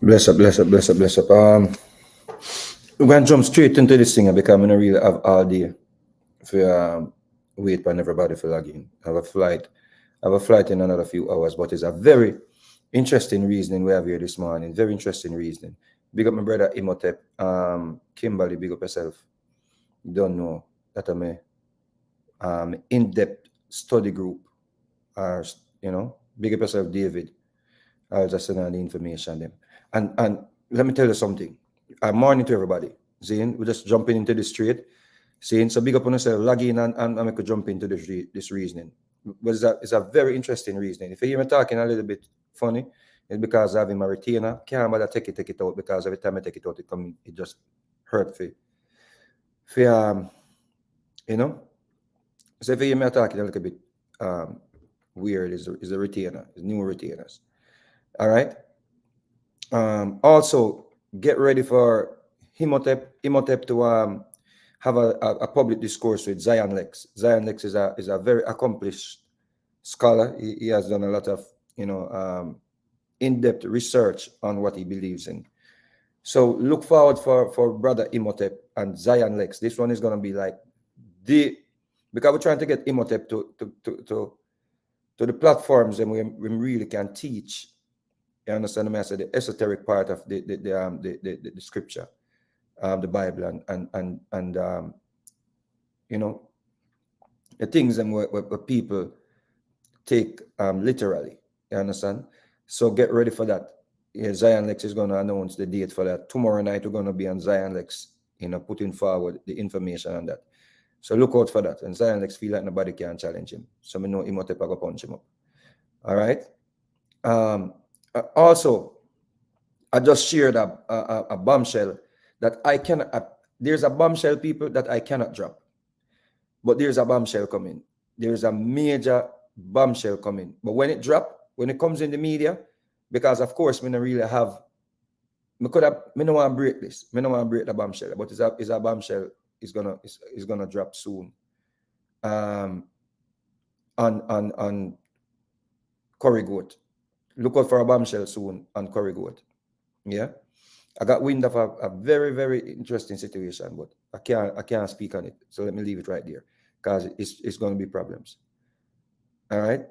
Bless up, bless up, bless up, bless up. We're going to jump straight into this thing because I'm going to really have all day for wait on everybody for logging. I have a flight in another few hours, but it's a very interesting reasoning we have here this morning. Very interesting reasoning. Big up my brother Imhotep. Kimberly, big up yourself. You don't know that I'm a in-depth study group. Or, big up yourself, David. I'll just send out the information them. And let me tell you something. Morning to everybody. Zane, we're just jumping into the street. Saying so big up on yourself, log in and I could jump into this reasoning. But it's a very interesting reasoning. If you hear me talking a little bit funny, it's because I have my retainer. Can't bother take it out because every time I take it out, it just hurt for you know. So if you hear me talking a little bit weird, is the retainer, is new retainers. All right. Also, get ready for Imhotep to have a public discourse with Zion Lex. Zion Lex is a very accomplished scholar. He has done a lot of in-depth research on what he believes in. So look forward for brother Imhotep and Zion Lex. This one is gonna be like because we're trying to get Imhotep to the platforms and we really can teach. You understand me? I said the esoteric part of the scripture, the Bible, and the things where people take literally. You understand? So get ready for that. Yeah, Zion Lex is going to announce the date for that. Tomorrow night we're going to be on Zion Lex, putting forward the information on that. So look out for that. And Zion Lex feel like nobody can challenge him. So we know Imhotep will punch him up. All right. Also, I just shared a bombshell that I cannot. There's a bombshell, people, that I cannot drop. But there's a bombshell coming. There's a major bombshell coming. But when it comes in the media, because of course, me don't really have. Me don't want to break this. Me don't want to break the bombshell. But it's a bombshell. Is gonna drop soon. On Currie Goat. Look out for a bombshell soon on Currie Goat. Yeah, I got wind of a very, very interesting situation, but I can't speak on it. So let me leave it right there because it's going to be problems. All right,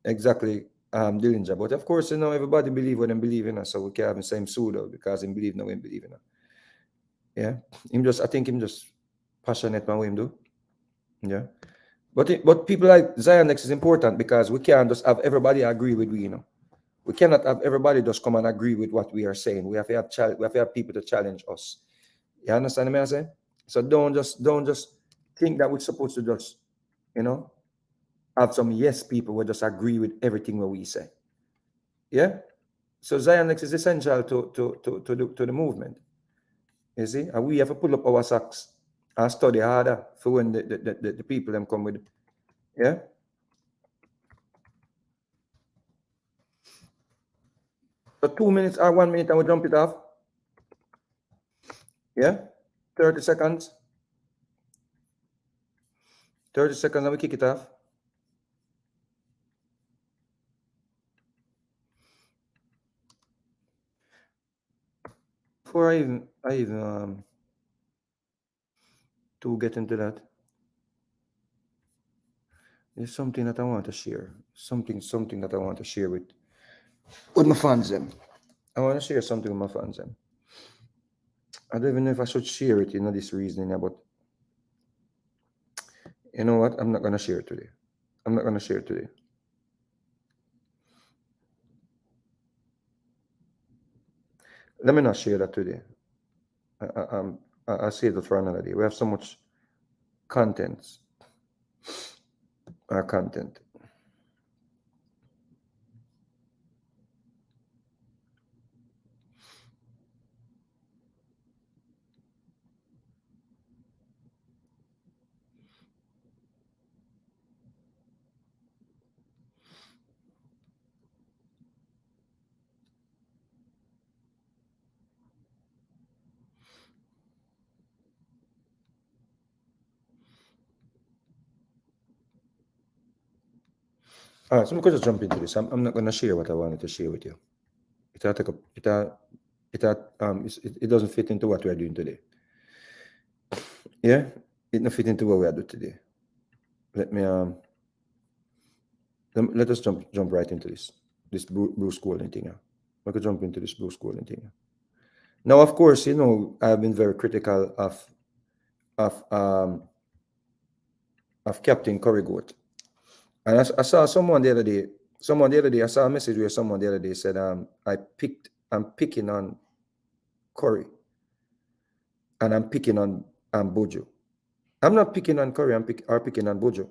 exactly. Dillinger, but of course, everybody believe what they believe in, so we can't have the same pseudo because he believe no we believe in. Yeah, I think him just passionate about what him do. Yeah, but people like Zion Lex is important because we can't just have everybody agree with we. We cannot have everybody just come and agree with what we are saying. We have to have people to challenge us. You understand what I'm saying? So don't just think that we're supposed to just, have some yes people who just agree with everything what we say. Yeah. So Zion Lex is essential to the movement. You see, and we have to pull up our socks and study harder for when the people them come with. Yeah. So 2 minutes or 1 minute and we jump it off. Yeah. 30 seconds. 30 seconds and we kick it off. Before I even to get into that, there's something that I want to share. Something that I want to share with my fans them. I want to share something with my fans them. I don't even know if I should share it, this reasoning, but you know what? I'm not gonna share it today. I'm not gonna share it today. Let me not share that today. I'll save it for another day. We have so much content. Our content. All right, so I'm going to jump into this. I'm not going to share what I wanted to share with you. It'll take it doesn't fit into what we are doing today. Yeah, it doesn't fit into what we are doing today. Let me let us jump right into this Bruce Golding thing. We could jump into this Bruce Golding thing. Now, of course, I've been very critical of um of Captain Currie Goat, and I saw someone the other day. I saw a message where someone the other day said, I'm picking on Currie, and I'm picking on Bojo. I'm not picking on Currie. I'm picking on Bojo.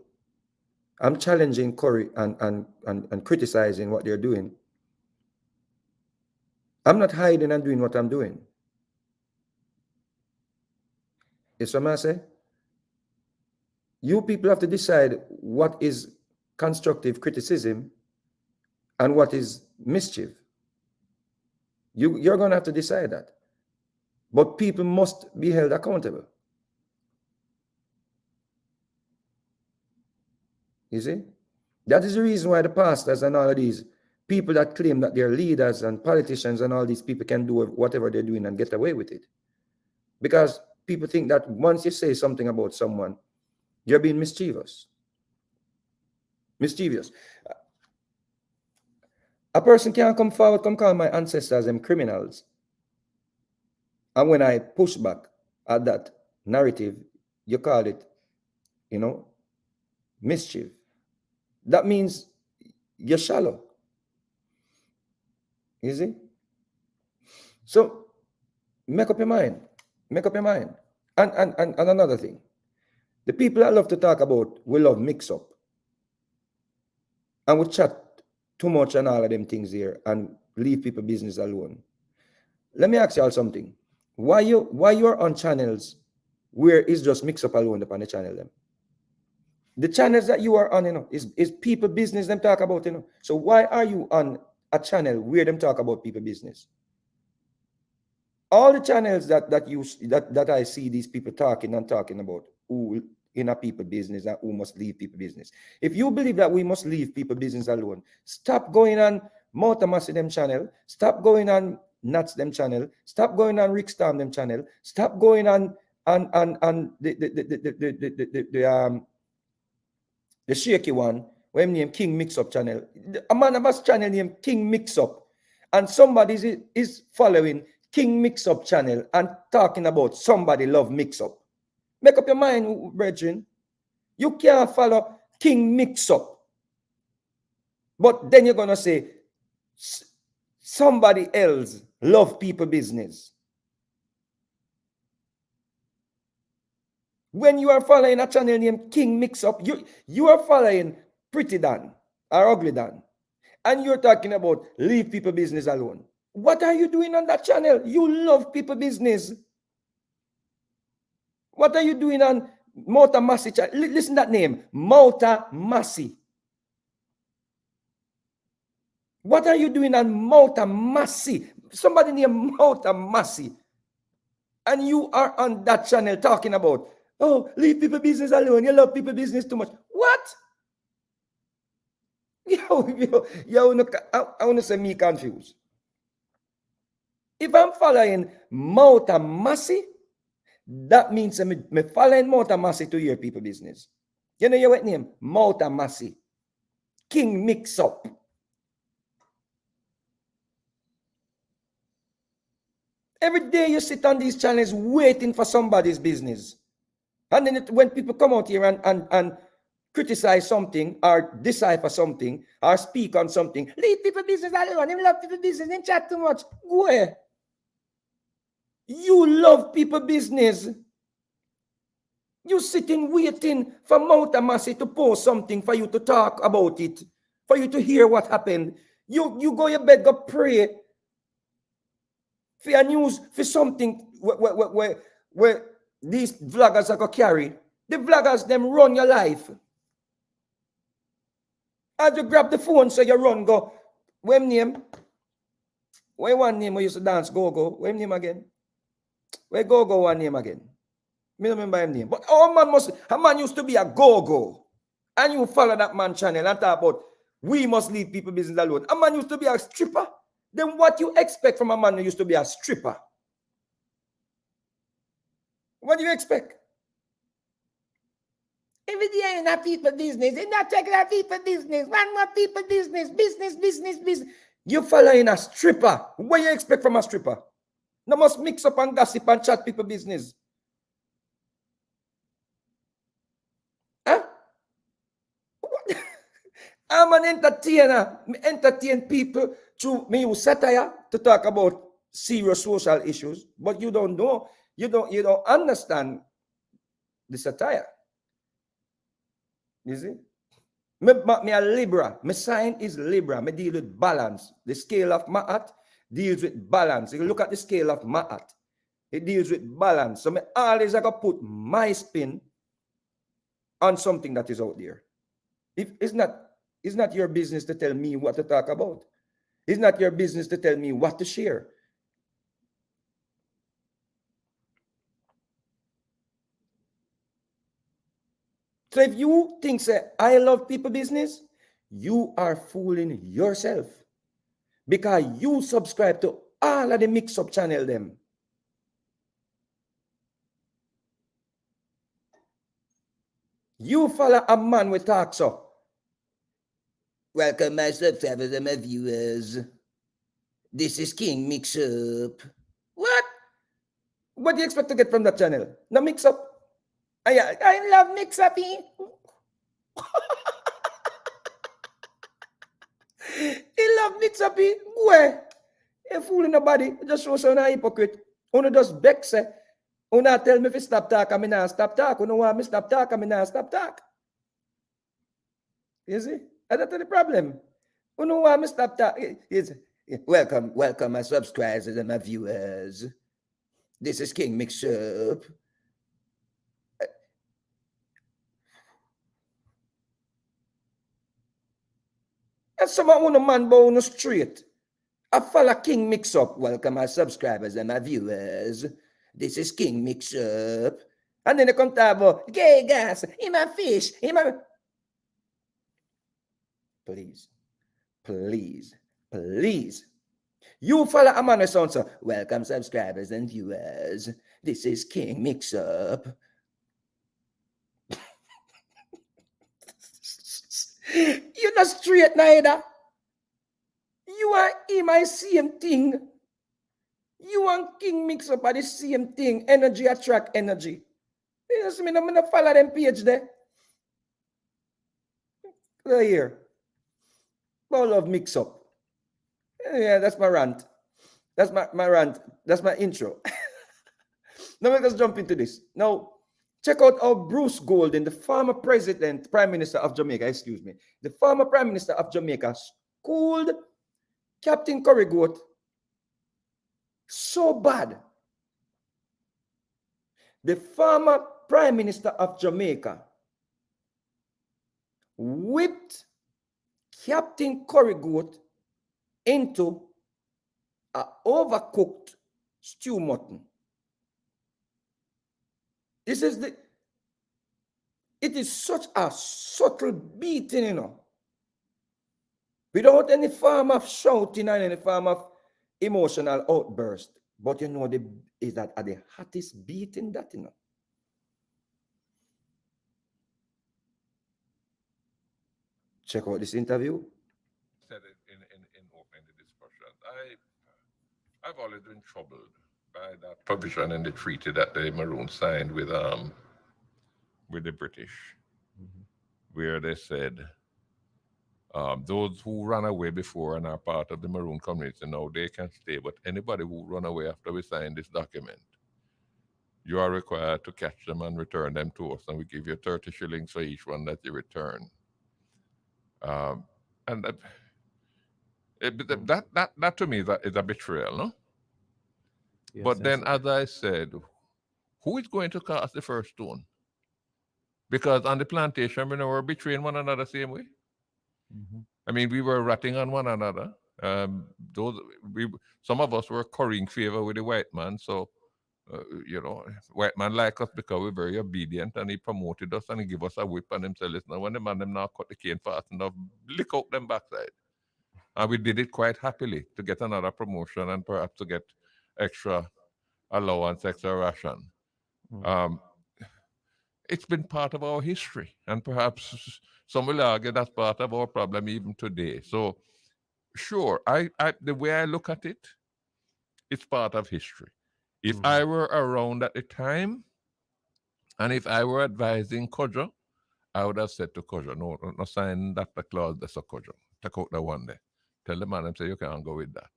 I'm challenging Currie and criticizing what they're doing. I'm not hiding and doing what I'm doing. It's what I say. You people have to decide what is constructive criticism and what is mischief. You're going to have to decide that. But people must be held accountable. You see? That is the reason why the pastors and all of these people that claim that they're leaders and politicians and all these people can do whatever they're doing and get away with it. Because people think that once you say something about someone, you're being mischievous. A person can't come forward, come call my ancestors them criminals. And when I push back at that narrative, you call it, mischief. That means you're shallow. You see? So make up your mind. And another thing. The people that love to talk about, we love mix up. And we chat too much and all of them things here and leave people business alone. Let me ask you all something. Why you are on channels where it's just mix up alone upon the channel them? The channels that you are on, is people business them talk about, So why are you on a channel where them talk about people business? All the channels that I see these people talking about who in a people business and who must leave people business. If you believe that we must leave people business alone, stop going on Motamasi them channel, stop going on Nuts them channel, stop going on Rick Storm them channel, stop going on the shaky one, when named King Mix Up channel. A man of us channel named King Mix Up, and somebody is following King Mix Up channel and talking about somebody love mix up. Make up your mind, brethren. You can't follow King Mix Up, but then you're gonna say somebody else love people business. When you are following a channel named King Mix Up, you are following Pretty Dan or Ugly Dan, and you're talking about leave people business alone. What are you doing on that channel? You love people business. What are you doing on Mota Masi channel? Listen to that name, Mota Masi. What are you doing on Mota Masi? Somebody named Mota Masi. And you are on that channel talking about, oh, leave people business alone. You love people business too much. What? I want to say me confused. If I'm following Mota Masi, that means I'm following Mota Masi to your people business. You know your name? Mota Masi. King Mix Up. Every day you sit on these channels waiting for somebody's business. And then when people come out here and criticize something or decipher something or speak on something, leave people business alone. They love people business. They chat too much. Go ahead. You love people business. You sitting waiting for Mount Amasi to post something for you to talk about it, for you to hear what happened. You go your bed, go pray for your news, for something where these vloggers are going to carry. The vloggers, them run your life. As you grab the phone, so you run, go. What name? What one name we used to dance, go. What name again? Where go one name again? Me don't remember him name. But a man used to be a go. And you follow that man channel and talk about we must leave people business alone. A man used to be a stripper. Then what you expect from a man who used to be a stripper? What do you expect? Every day in a people business, in that regular people business, one more people business, business. You following a stripper. What do you expect from a stripper? No must mix up and gossip and chat people business. Huh? What? I'm an entertainer. Me entertain people through me use satire to talk about serious social issues, but you don't know, you don't understand the satire. You see? Me a Libra. My sign is Libra. Me deal with balance. The scale of Ma'at deals with balance. If you look at the scale of Ma'at, it deals with balance. So me always I got put my spin on something that is out there. If it's not your business to tell me what to talk about. It's not your business to tell me what to share. So if you think say I love people business, you are fooling yourself. Because you subscribe to all of the mix-up channel them. You follow a man with talk so. Welcome my subscribers and my viewers. This is King Mix Up. What? What do you expect to get from that channel? No mix up. I love mix up. He love mix up. Where? You fooling nobody. Just show some hypocrite. Uno just beck say. Uno tell me if stop talk, I mean not stop talk. Uno want me stop talk, I mean not stop talk. You see? And that's the problem. Uno want me stop talk. Welcome, my subscribers and my viewers. This is King Mix Up. And someone want a man bone straight. I follow King Mix Up. Welcome my subscribers and my viewers. This is King Mix Up. And then they come talk about gay gas, in my fish, in my. Please. You follow a man with sound so. Welcome subscribers and viewers. This is King Mix Up. You're not straight neither. You are in my same thing. You and King Mix Up are the same thing. Energy attract energy. You see me, I'm gonna follow them page there. Right here. Ball of Mix Up. Yeah, that's my rant. That's my rant. That's my intro. Now let us jump into this. Now, check out how Bruce Golden, the former Prime Minister of Jamaica, the former Prime Minister of Jamaica, schooled Captain Currie Goat so bad. The former Prime Minister of Jamaica whipped Captain Currie Goat into an overcooked stew mutton. It is such a subtle beating, you know, without any form of shouting and any form of emotional outburst. But you know, is that at the hottest beating that, you know. Check out this interview. Said it in opening the discussion. I've always been troubled by that provision in the treaty that the Maroons signed with the British, where they said those who ran away before and are part of the Maroon community now they can stay, but anybody who run away after we sign this document, you are required to catch them and return them to us, and we give you 30 shillings for each one that you return. And that to me is a betrayal, no? Yes, But yes. then, as I said, who is going to cast the first stone? Because on the plantation, we were betraying one another same way. Mm-hmm. I mean, we were ratting on one another. Those we some of us were currying favor with the white man. So, white man like us because we're very obedient, and he promoted us and he give us a whip and him say, listen, when the man them now cut the cane fast enough, lick out them backside. And we did it quite happily to get another promotion and perhaps to get extra allowance, extra ration. Mm. Um, it's been part of our history, and perhaps some will argue that's part of our problem even today. So, sure, the way I look at it, it's part of history. If Mhm. I were around at the time, and if I were advising Kojo, I would have said to Kojo, no sign that the clause that's a Kojo. Take out the one there. Tell the man and say you can't go with that.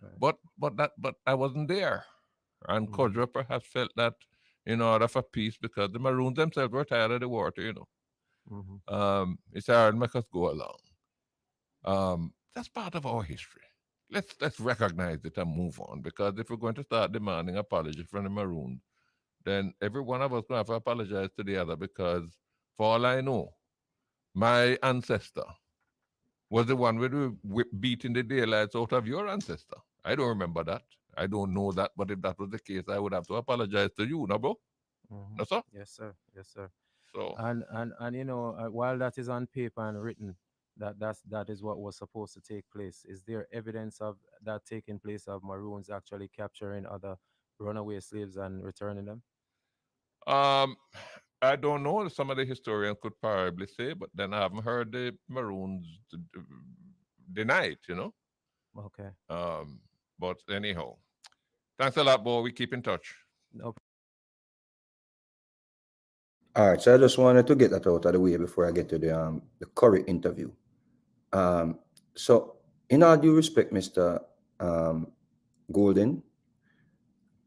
Right. But I wasn't there. And Mhm. Kojo perhaps felt that in order for peace, because the Maroons themselves were tired of the water. Mhm. It's hard to make us go along. That's part of our history. Let's recognize it and move on. Because if we're going to start demanding apology from the Maroons, then every one of us gonna have to apologize to the other. Because for all I know, my ancestor was the one with the beating the daylights out of your ancestor. I don't remember that. I don't know that. But if that was the case, I would have to apologize to you, no, bro? Mhm. No, sir? Yes, sir. Yes, sir. So, And while that is on paper and written, that is what was supposed to take place. Is there evidence of that taking place, of Maroons actually capturing other runaway slaves and returning them? um, I don't know. Some of the historians could probably say, but then I haven't heard the Maroons deny it. Okay. Um, but anyhow, thanks a lot, boy. We keep in touch. No. All right, so I just wanted to get that out of the way before I get to the Currie interview. Um, so, in all due respect, Mr. Um, Golden,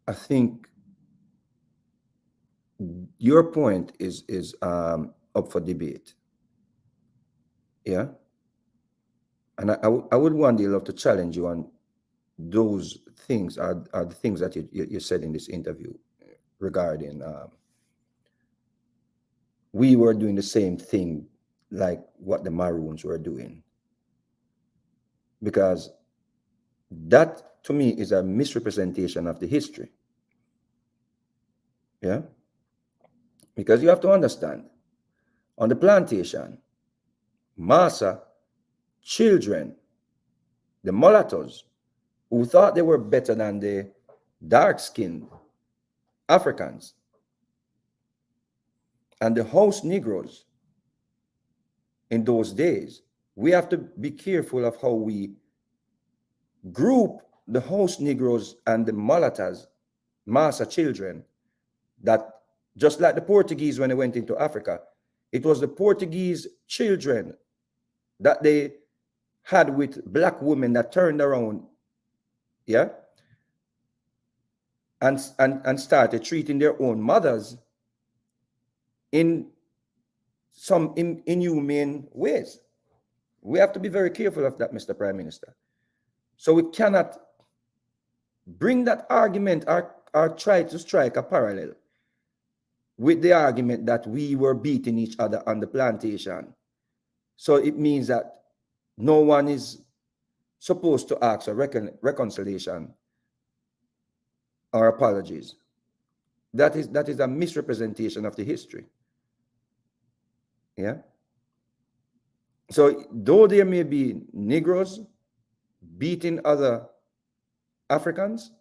I think your point is up for debate. Yeah, and I would one day love to challenge you on those things are the things that you said in this interview regarding we were doing the same thing like what the Maroons were doing, because that to me is a misrepresentation of the history. Yeah, because you have to understand, on the plantation, massa, children, the mulattoes, who thought they were better than the dark-skinned Africans, and the house Negroes in those days, we have to be careful of how we group the house Negroes and the mulattoes, massa children, that just like the Portuguese when they went into Africa, it was the Portuguese children that they had with black women that turned around, yeah, and started treating their own mothers in some inhumane ways. We have to be very careful of that, Mr. Prime Minister. So we cannot bring that argument or try to strike a parallel with the argument that we were beating each other on the plantation. So it means that no one is supposed to ask for reconciliation or apologies. That is a misrepresentation of the history. Yeah. So though there may be Negroes beating other Africans,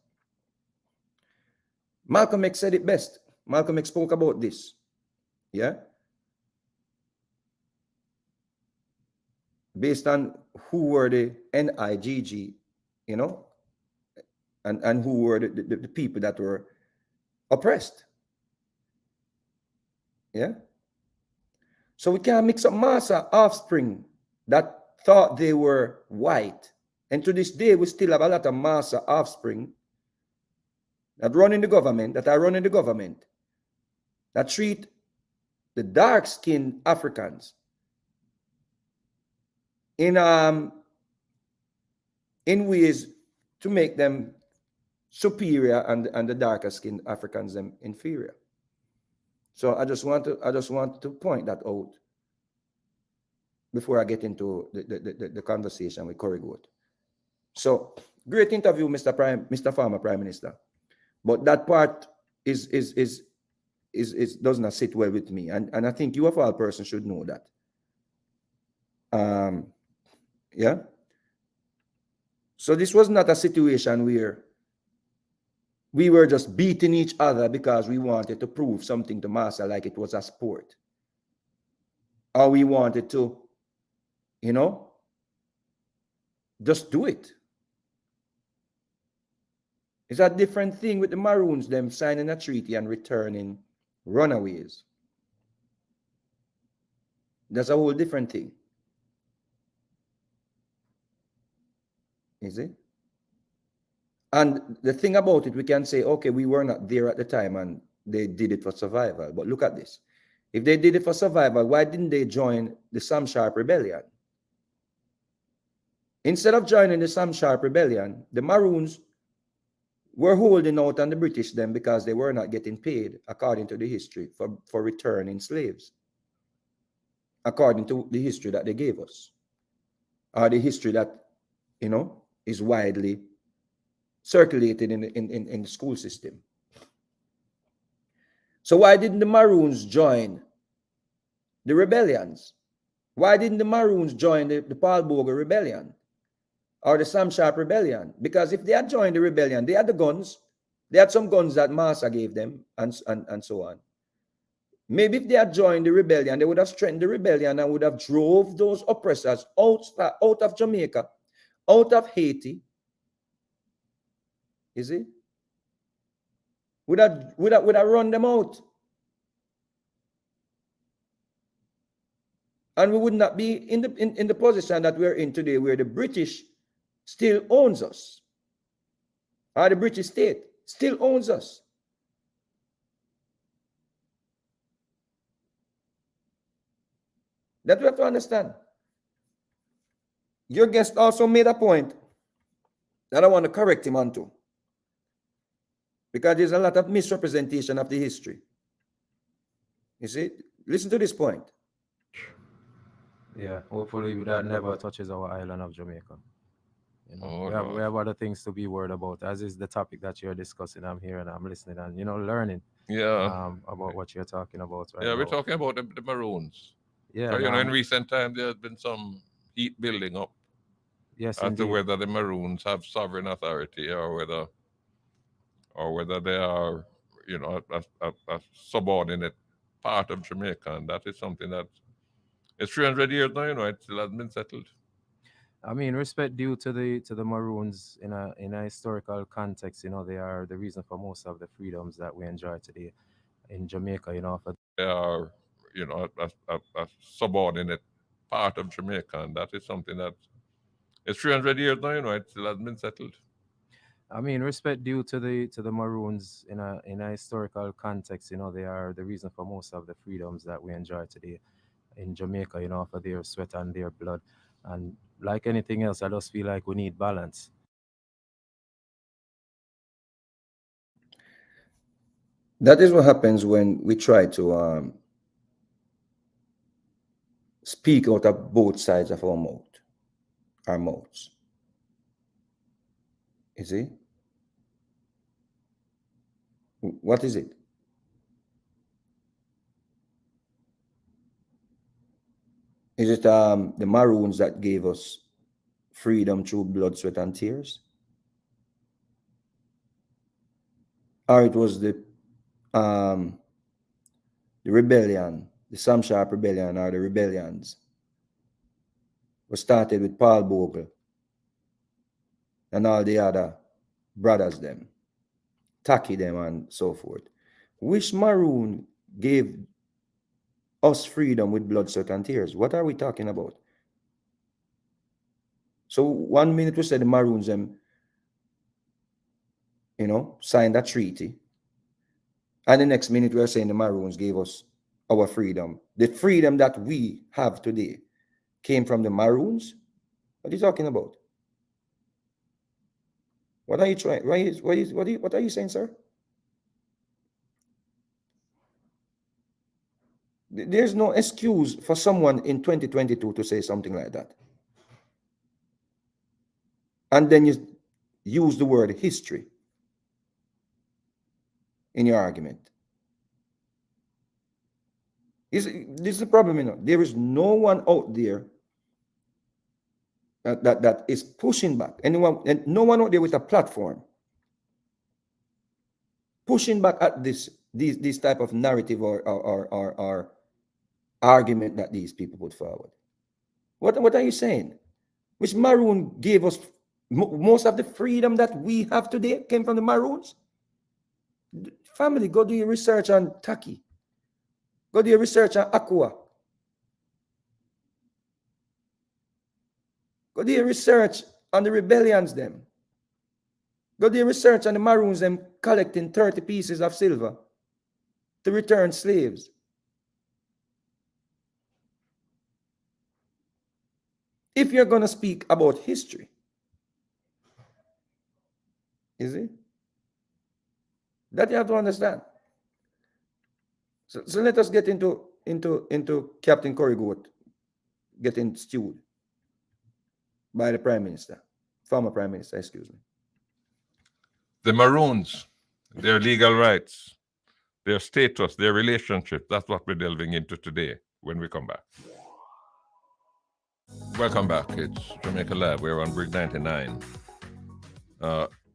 Malcolm X said it best. Malcolm X spoke about this. Yeah. Based on who were the NIGG, you know, and who were the people that were oppressed. Yeah. So we can't mix up massa offspring that thought they were white. And to this day, we still have a lot of massa offspring that run in the government, that are running the government, that treat the dark-skinned Africans in in ways to make them superior, and the darker skinned Africans them inferior. So I just want to point that out before I get into the conversation with Currie Goat. So great interview, Mr. Farmer Prime Minister. But that part is does not sit well with me. And I think you of all persons should know that. Yeah. So this was not a situation where we were just beating each other because we wanted to prove something to master like it was a sport. Or we wanted to, you know, just do it. It's a different thing with the Maroons, them signing a treaty and returning runaways. That's a whole different thing. Is it? And the thing about it, we can say, okay, we were not there at the time and they did it for survival. But look at this. If they did it for survival, why didn't they join the Sam Sharp Rebellion? Instead of joining the Sam Sharp Rebellion, the Maroons were holding out on the British then because they were not getting paid, according to the history, for returning slaves, according to the history that they gave us, or the history that, is widely circulated in the school system. So why didn't the Maroons join the rebellions? Why didn't the Maroons join the Paul Bogle Rebellion or the Sam Sharp Rebellion? Because if they had joined the rebellion, they had the guns. They had some guns that Master gave them, and so on. Maybe if they had joined the rebellion, they would have strengthened the rebellion and would have drove those oppressors out of Jamaica, out of Haiti. Is it? Would have run them out. And we would not be in the position that we're in today, where the British still owns us, or the British state still owns us. That we have to understand. Your guest also made a point that I want to correct him onto, because there's a lot of misrepresentation of the history. You see, listen to this point. Yeah, hopefully that never touches our island of Jamaica. Oh, We have other things to be worried about, as is the topic that you're discussing. I'm here and I'm listening and learning yeah. about what you're talking about right Yeah, we're now. talking about the Maroons. Yeah, So, and, in recent time, there has been some heat building up yes, as to indeed. whether the Maroons have sovereign authority, or whether they are, a subordinate part of Jamaica. And that is something that it's 300 years now, it still hasn't been settled. I mean, respect due to the Maroons in a historical context. They are the reason for most of the freedoms that we enjoy today in Jamaica. For They are, a subordinate part of Jamaica. And that is something that it's 300 years now, it still hasn't been settled. I mean, respect due to the Maroons in a historical context. They are the reason for most of the freedoms that we enjoy today in Jamaica. For their sweat and their blood, and like anything else, I just feel like we need balance. That is what happens when we try to speak out of both sides of our mouths. You see? What is it? Is it the Maroons that gave us freedom through blood, sweat, and tears? Or it was the rebellion, the Sam Sharp Rebellion, or the rebellions was started with Paul Bogle and all the other brothers them, Taki them, and so forth. Which Maroon gave us freedom with blood, sweat, and tears? What are we talking about? So 1 minute we said the Maroons them, signed a treaty, and the next minute we are saying the Maroons gave us our freedom. The freedom that we have today came from the Maroons. What are you talking about? What are you trying? What are you saying, sir? There's no excuse for someone in 2022 to say something like that. And then you use the word history in your argument. This is the problem, There is no one out there that is pushing back. Anyone, and no one out there with a platform pushing back at this type of narrative or argument that these people put forward. What are you saying? Which Maroon gave us most of the freedom that we have today came from the Maroons? Family, go do your research on Taki. Go do your research on Aqua. Go do your research on the rebellions them. Go do your research on the Maroons them collecting 30 pieces of silver to return slaves. If you're going to speak about history, is it? That you have to understand. So let us get into Captain Currie Goat getting stewed by the Prime Minister, former Prime Minister, excuse me. The Maroons, their legal rights, their status, their relationship, that's what we're delving into today when we come back. Welcome back. It's Jamaica Live. We're on Bridge 99.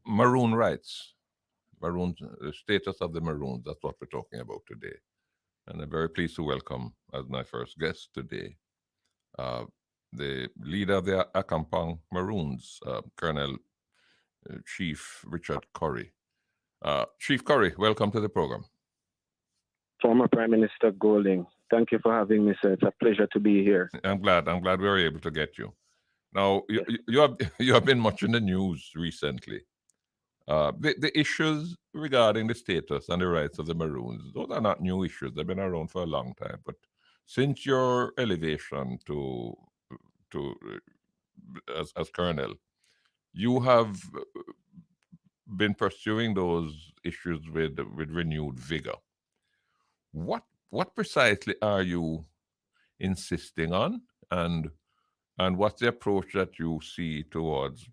Maroon rights, Maroons, the status of the Maroons, that's what we're talking about today. And I'm very pleased to welcome as my first guest today the leader of the Akampong Maroons, Colonel Chief Richard Currie. Chief Currie, welcome to the program. Former Prime Minister Golding, thank you for having me, sir. It's a pleasure to be here. I'm glad we were able to get you. Now, you have been much in the news recently. The issues regarding the status and the rights of the Maroons, those are not new issues. They've been around for a long time. But since your elevation to as colonel, you have been pursuing those issues with renewed vigor. What precisely are you insisting on, and what's the approach that you see towards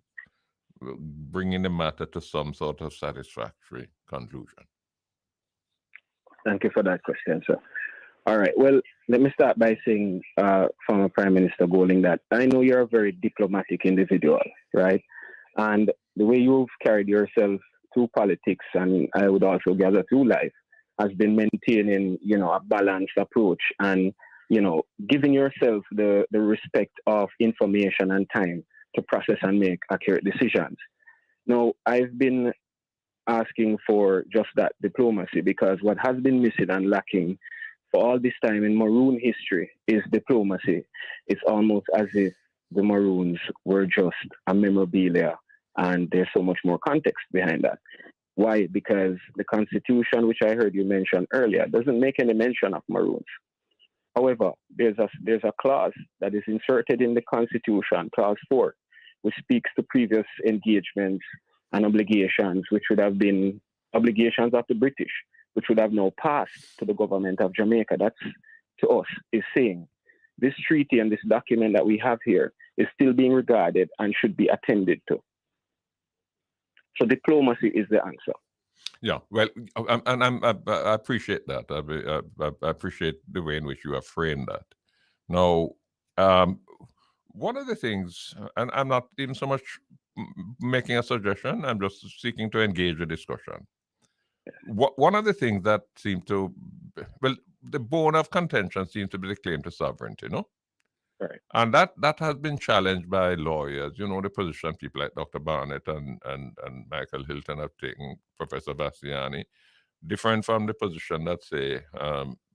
bringing the matter to some sort of satisfactory conclusion? Thank you for that question, sir. All right. Well, let me start by saying, former Prime Minister Golding, that I know you're a very diplomatic individual, right? And the way you've carried yourself through politics, and I would also gather through life, has been maintaining, a balanced approach and, giving yourself the respect of information and time to process and make accurate decisions. Now, I've been asking for just that diplomacy, because what has been missing and lacking for all this time in Maroon history is diplomacy. It's almost as if the Maroons were just a memorabilia, and there's so much more context behind that. Why? Because the Constitution, which I heard you mention earlier, doesn't make any mention of Maroons. However, there's a clause that is inserted in the Constitution, Clause 4, which speaks to previous engagements and obligations, which would have been obligations of the British, which would have now passed to the government of Jamaica. That's, to us, is saying this treaty and this document that we have here is still being regarded and should be attended to. So diplomacy is the answer. Yeah, well, I appreciate that. I appreciate the way in which you have framed that. Now, one of the things, and I'm not even so much making a suggestion, I'm just seeking to engage the discussion. One of the things that seem to, well, the bone of contention seems to be the claim to sovereignty, no? Right. And that has been challenged by lawyers. The position people like Dr. Barnett and Michael Hilton have taken, Professor Bassiani, different from the position that, say,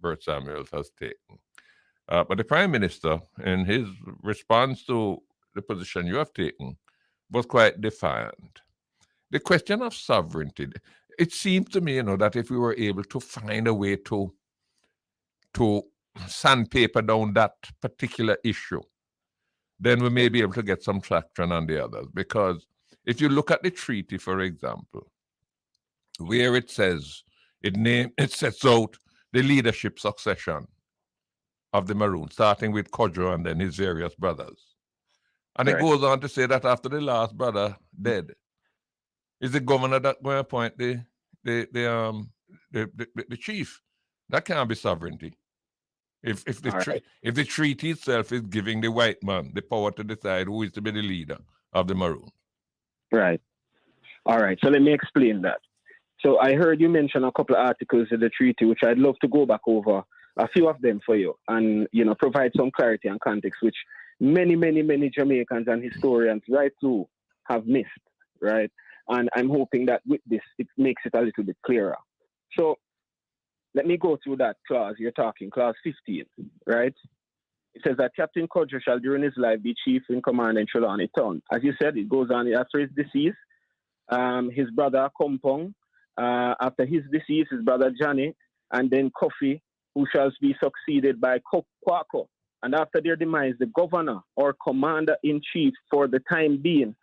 Bert Samuels has taken. But the Prime Minister, in his response to the position you have taken, was quite defiant. The question of sovereignty, it seems to me, that if we were able to find a way to sandpaper down that particular issue, then we may be able to get some traction on the others. Because if you look at the treaty, for example, where it says, it sets out the leadership succession of the Maroons, starting with Kodjo and then his various brothers. And it goes on to say that after the last brother dead, is the governor that going to appoint the chief. That can't be sovereignty. If All right. if the treaty itself is giving the white man the power to decide who is to be the leader of the Maroons. Right. All right. So let me explain that. So I heard you mention a couple of articles in the treaty, which I'd love to go back over a few of them for you and, provide some clarity and context, which many, many, many Jamaicans and historians right through have missed, right? And I'm hoping that with this, it makes it a little bit clearer. So let me go through that clause you're talking, clause 15, right? It says that Captain Codger shall during his life be chief in command in Trelawney Town. As you said, it goes on after his decease. His brother Kompong, after his decease, his brother Johnny, and then Kofi, who shall be succeeded by Kwako. And after their demise, the governor or commander-in-chief for the time being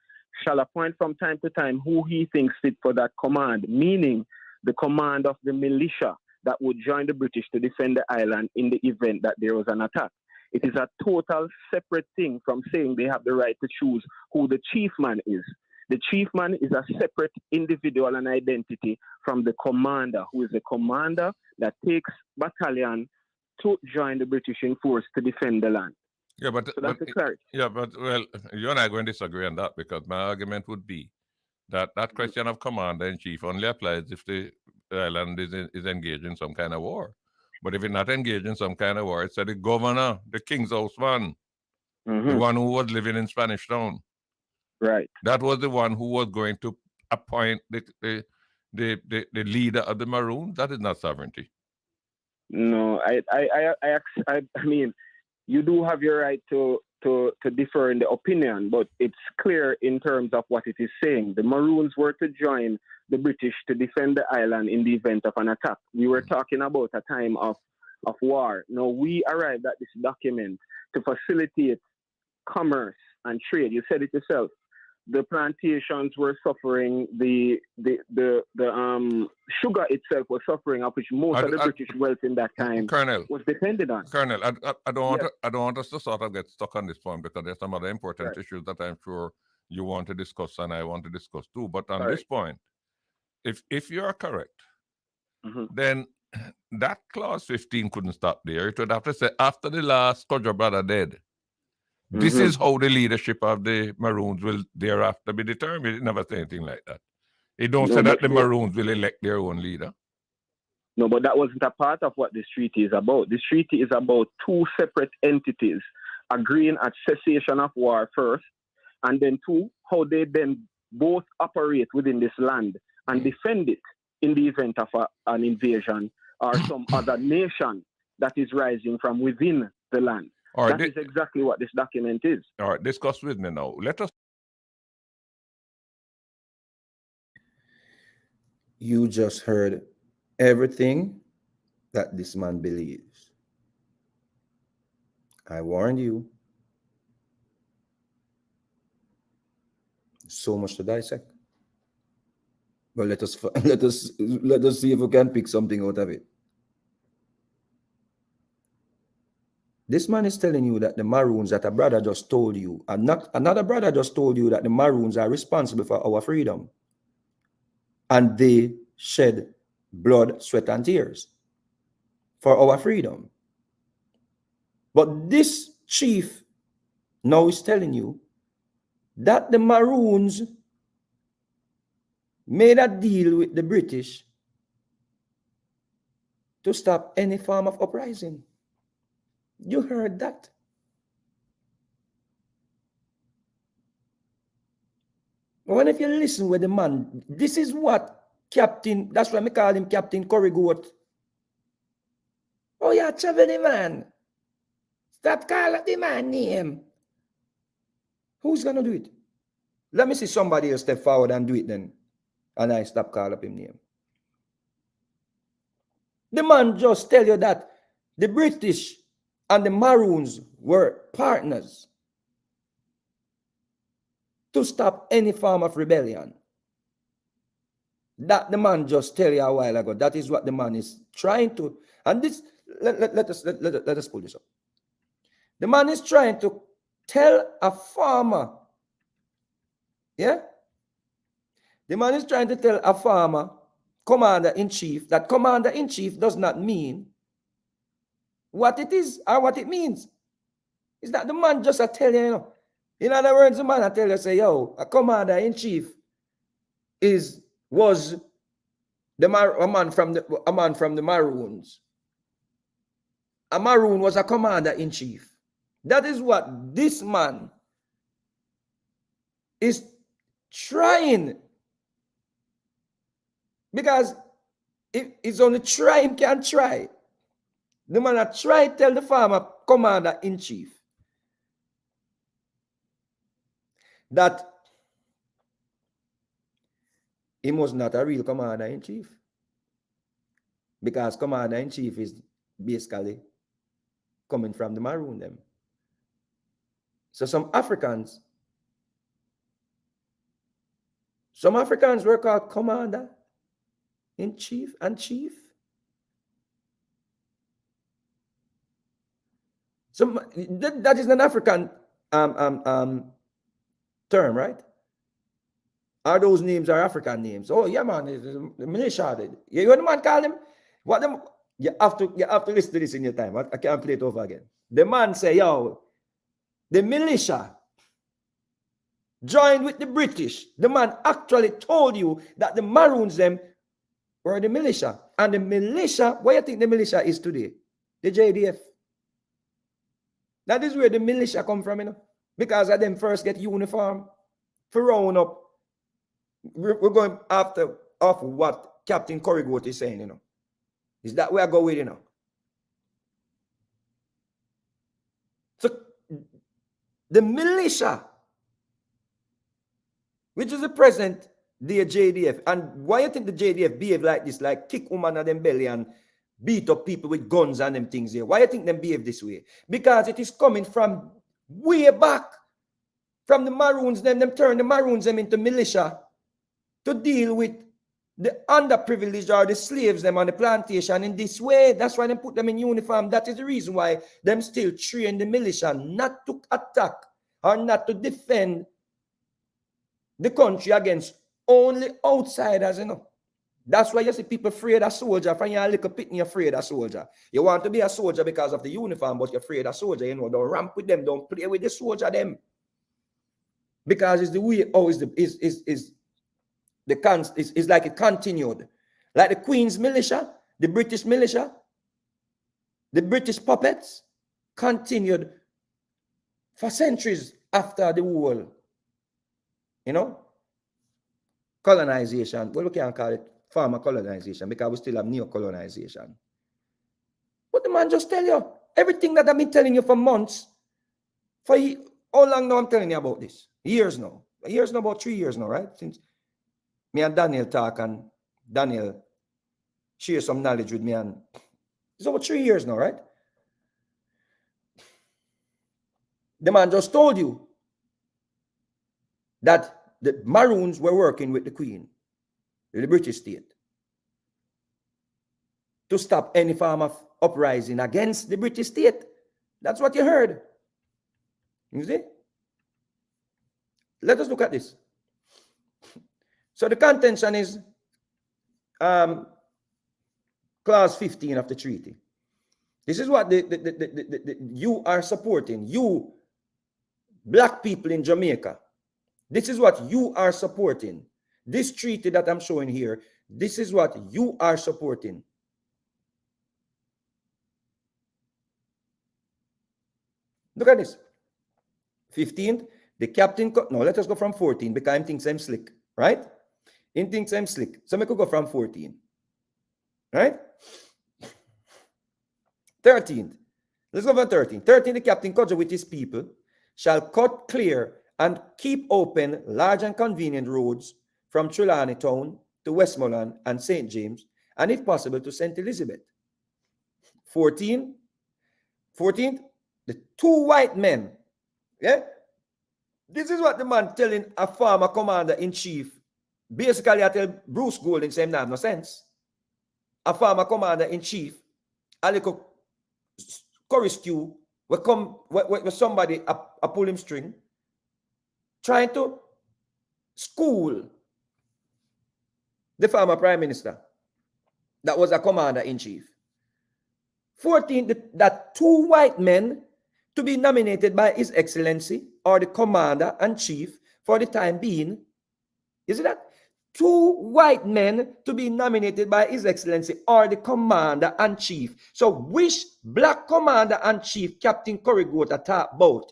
shall appoint from time to time who he thinks fit for that command, meaning the command of the militia that would join the British to defend the island in the event that there was an attack. It is a total separate thing from saying they have the right to choose who the chief man is. The chief man is a separate individual and identity from the commander, who is the commander that takes battalion to join the British in force to defend the land. Yeah, So that's the clarity. yeah, but well, you and I are going to disagree on that because my argument would be that question of commander in chief only applies if the island is engaged in some kind of war. But if it's not engaged in some kind of war, it's the governor, the king's houseman, the one who was living in Spanish Town. Right. That was the one who was going to appoint the leader of the Maroons. That is not sovereignty. No, I mean, you do have your right to differ in the opinion, but it's clear in terms of what it is saying. The Maroons were to join the British to defend the island in the event of an attack. We were talking about a time of war. Now, we arrived at this document to facilitate commerce and trade. You said it yourself. The plantations were suffering. The sugar itself was suffering, of which most of the British wealth in that time Colonel, was depended on. Colonel, I don't want us to sort of get stuck on this point because there's some other important issues that I'm sure you want to discuss and I want to discuss too. But on this point, if you are correct, then that clause 15 couldn't stop there. It would have to say after the last Codger brother dead. This is how the leadership of the Maroons will thereafter be determined. It never say anything like that. It don't say that the Maroons will elect their own leader. No, but that wasn't a part of what this treaty is about. This treaty is about two separate entities agreeing at cessation of war first, and then two, how they then both operate within this land and defend it in the event of an invasion or some other nation that is rising from within the land. That is exactly what this document is. All right, discuss with me now. Let us. You just heard everything that this man believes. I warned you. So much to dissect. But let us see if we can pick something out of it. This man is telling you that the Maroons that a brother just told you, and not another brother just told you that the Maroons are responsible for our freedom. And they shed blood, sweat, and tears for our freedom. But this chief now is telling you that the Maroons made a deal with the British to stop any form of uprising. You heard that. Well, if you listen with the man, this is what Captain, that's why I call him Captain Currie Goat. Oh, yeah, trouble the man. Stop calling the man name. Who's going to do it? Let me see somebody else step forward and do it then. And I stop calling up him name. The man just tell you that the British and the Maroons were partners to stop any form of rebellion. That the man just tell you a while ago. That is what the man is trying to. And this, let us pull this up. The man is trying to tell a farmer. Yeah? The man is trying to tell a farmer, commander-in-chief, that commander-in-chief does not mean what it is or what it means. Is that the man just a tell you, you know? In other words, the man I tell you, say, yo, a commander-in-chief was a man from the Maroons. A Maroon was a commander-in-chief. That is what this man is trying. Because it's only trying can try. The man that try tell the farmer commander-in-chief that he was not a real commander-in-chief. Because commander-in-chief is basically coming from the Maroon them. So some Africans were called commander-in-chief and chief. So that is an African term, right? Are those names are African names? Oh yeah, man, the militia did. You know what the man call them? What them? You have to listen to this in your time. I can't play it over again. The man say, yo, the militia joined with the British. The man actually told you that the Maroons them were the militia. And the militia, what do you think the militia is today? The JDF. That is where the militia come from, you know. Because of them first get uniform for round up. We're going off what Captain Currie is saying, you know. Is that where I go with, you know? So the militia, which is the present day JDF, and why you think the JDF behave like this, like kick woman at them belly and beat up people with guns and them things here? Why you think them behave this way? Because it is coming from way back, from the Maroons. Them turn the Maroons them into militia to deal with the underprivileged or the slaves them on the plantation in this way. That's why they put them in uniform. That is the reason why them still train the militia not to attack or not to defend the country against only outsiders, you know. That's why you see people afraid of soldier. From your little pit, you're afraid of soldier. You want to be a soldier because of the uniform, but you're afraid of soldier. You know, don't ramp with them, don't play with the soldier them. Because it's the way always is like it continued. Like the Queen's militia, the British militia, the British puppets continued for centuries after the whole, you know, colonization. Well, we can't call it former colonization because we still have neo-colonization. But the man just tell you everything that I've been telling you for months. For how long now I'm telling you about this? Years now. Years now, about 3 years now, right? Since me and Daniel talk and Daniel share some knowledge with me, and it's over 3 years now, right? The man just told you that the Maroons were working with the Queen, with the British state, to stop any form of uprising against the British state. That's what you heard. You see? Let us look at this. So the contention is clause 15 of the treaty. This is what you are supporting. You, black people in Jamaica, this is what you are supporting. This treaty that I'm showing here, this is what you are supporting. Look at this. 15, the captain, no, let us go from 14 because I think I'm slick, right? In thinks I'm slick. So I could go from 14. Right? 13. Let's go from 13. 13, the captain Kodjo with his people shall cut clear and keep open large and convenient roads from Trelawney Town to Westmoreland and St. James, and if possible to St. Elizabeth. 14, the 2 white men. Yeah? This is what the man telling a former commander-in-chief. Basically, I tell Bruce Golding, saying that have no sense. A former commander-in-chief, a little Currie stew, will come with somebody a pull him string, trying to school the former prime minister that was a commander-in-chief 14, that 2 white men to be nominated by His Excellency or the Commander-in-Chief for the time being. You see that? 2 white men to be nominated by His Excellency or the Commander-in-Chief. So which black Commander-in-Chief Captain Currie got to talk about?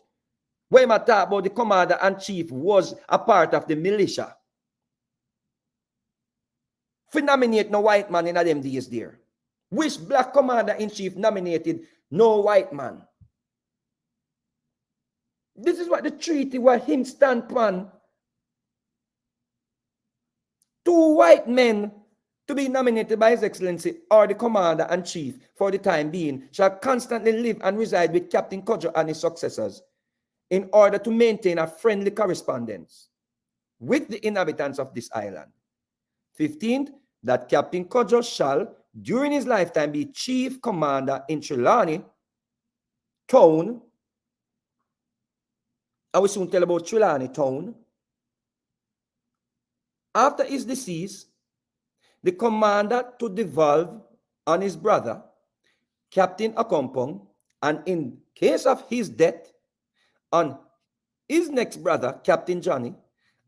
When I talk about the Commander-in-Chief was a part of the militia. For nominate no white man in them days there. Which black Commander-in-Chief nominated no white man? This is what the treaty where him stand upon. 2 white men to be nominated by His Excellency or the Commander-in-Chief for the time being shall constantly live and reside with Captain Cudjoe and his successors in order to maintain a friendly correspondence with the inhabitants of this island. 15th, that Captain Cudjoe shall, during his lifetime, be Chief Commander in Trelawney Town. I will soon tell about Trelawney Town. After his decease, the commander to devolve on his brother, Captain Akompong, and in case of his death, on his next brother, Captain Johnny,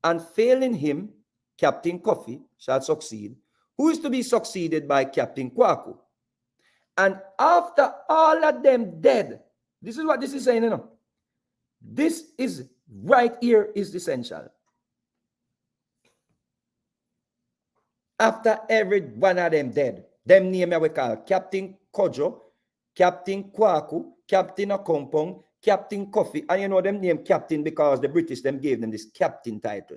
and failing him, Captain Coffee shall succeed, who is to be succeeded by Captain Kwaku. And after all of them dead, this is what this is saying, you know. This is right here is essential. After every one of them dead, them name we call Captain Cudjoe, Captain Kwaku, Captain Akompong, Captain Coffee, and you know them name Captain because the British them gave them this Captain title.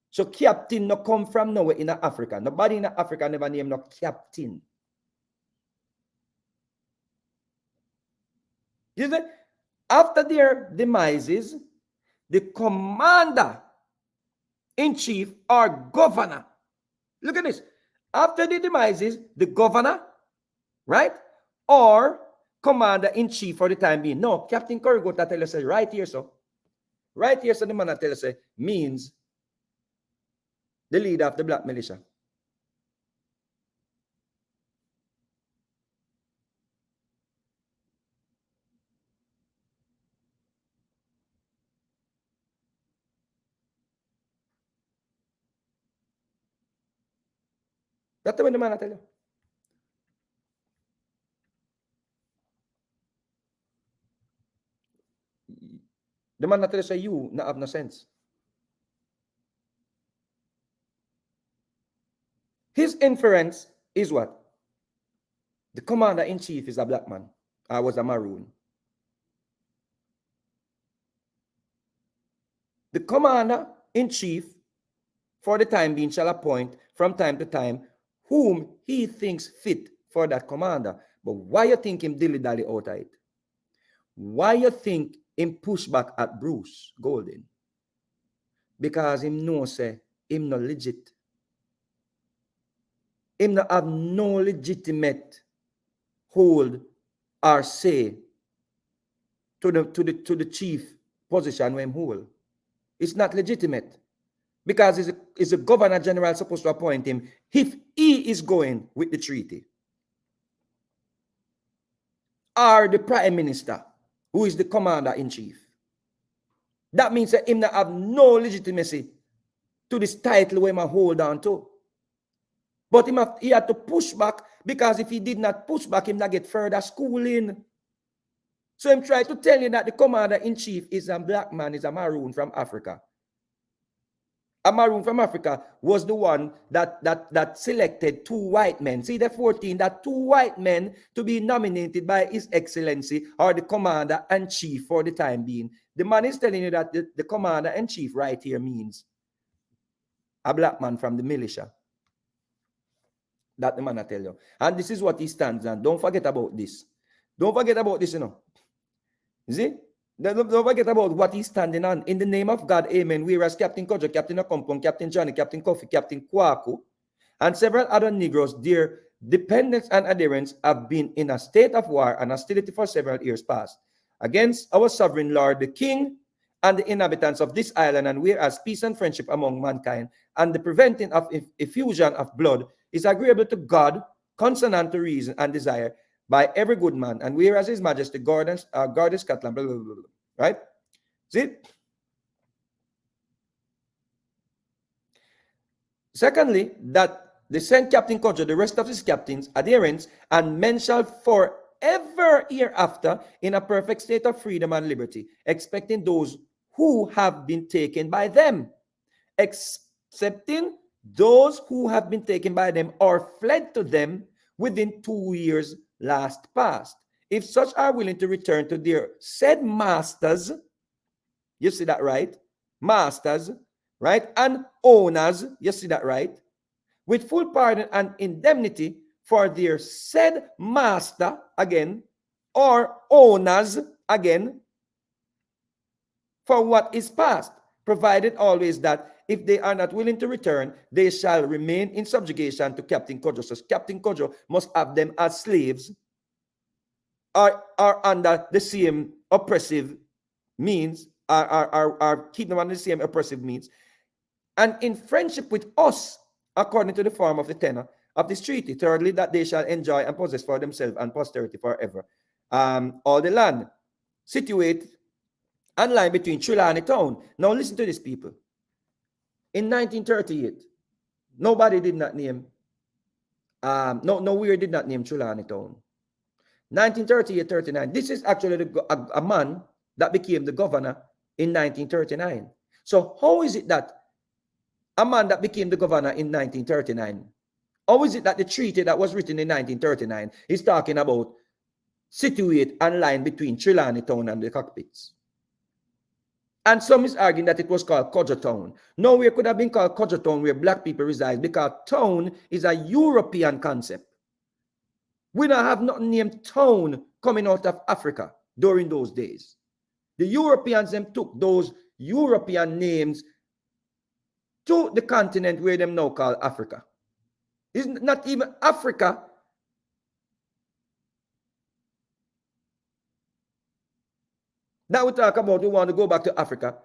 So Captain no come from nowhere in Africa. Nobody in Africa never name no Captain. You see, after their demises, the commander-in-chief or governor. Look at this. After the demises, the governor, right? Or commander-in-chief for the time being. No, Captain Currie got to tell us right here, so. Right here, so the man that tell us means the leader of the black militia. That's what the man I tell you. The man that tell you not have no sense. His inference is what? The commander-in-chief is a black man. I was a maroon. The commander-in-chief for the time being shall appoint from time to time whom he thinks fit for that commander. But why you think him dilly-dally out of it? Why you think him push back at Bruce Golden? Because him know say him not legit. Him not have no legitimate hold or say to the chief position when him hold. It's not legitimate. Because it's a governor general supposed to appoint him if he is going with the treaty. Or the prime minister, who is the commander-in-chief. That means that him not have no legitimacy to this title where he hold on to. But he had to push back, because if he did not push back, him not get further schooling. So him try to tell you that the commander-in-chief is a black man, is a maroon from Africa. A maroon from Africa was the one that selected 2 white men. See the 14, that 2 white men to be nominated by His Excellency or the commander-in-chief for the time being. The man is telling you that the commander-in-chief right here means a black man from the militia. That the man I tell you. And this is what he stands on. Don't forget about this. Don't forget about this, you know. You see? Don't forget about what he's standing on. In the name of God, amen. Whereas Captain Cudjoe, Captain Akompong, Captain Johnny, Captain Coffee, Captain Kwaku, and several other Negroes, their dependents and adherents have been in a state of war and hostility for several years past against our sovereign Lord, the King, and the inhabitants of this island, and whereas peace and friendship among mankind and the preventing of effusion of blood is agreeable to God, consonant to reason and desire, by every good man, and whereas his majesty guarded Scotland, blah, blah, blah, blah, right? See? Secondly, that the said Captain Cudjoe, the rest of his captains, adherents, and men shall forever hereafter in a perfect state of freedom and liberty, expecting those who have been taken by them, excepting those who have been taken by them or fled to them within 2 years last past. If such are willing to return to their said masters, you see that right? Masters, right? And owners, you see that right? With full pardon and indemnity for their said master, again, or owners, again, for what is past, provided always that if they are not willing to return, they shall remain in subjugation to Captain Cudjoe. So Captain Cudjoe must have them as slaves, or under the same oppressive means, or keep them under the same oppressive means, and in friendship with us, according to the form of the tenor of this treaty. Thirdly, that they shall enjoy and possess for themselves and posterity forever all the land situate and lie between Trelawney town. Now listen to this, people. In 1938, nobody did not name, nowhere did not name Trelawney town. 1938-39, this is actually a man that became the governor in 1939. So how is it that a man that became the governor in 1939, how is it that the treaty that was written in 1939 is talking about situate and line between Trelawney town and the cockpits? And some is arguing that it was called Cudjoe town. Nowhere could have been called Cudjoe town where black people reside, because town is a European concept. We don't have nothing named town coming out of Africa during those days. The Europeans them took those European names to the continent where them now call Africa. It's not even Africa. That we talk about, we want to go back to Africa,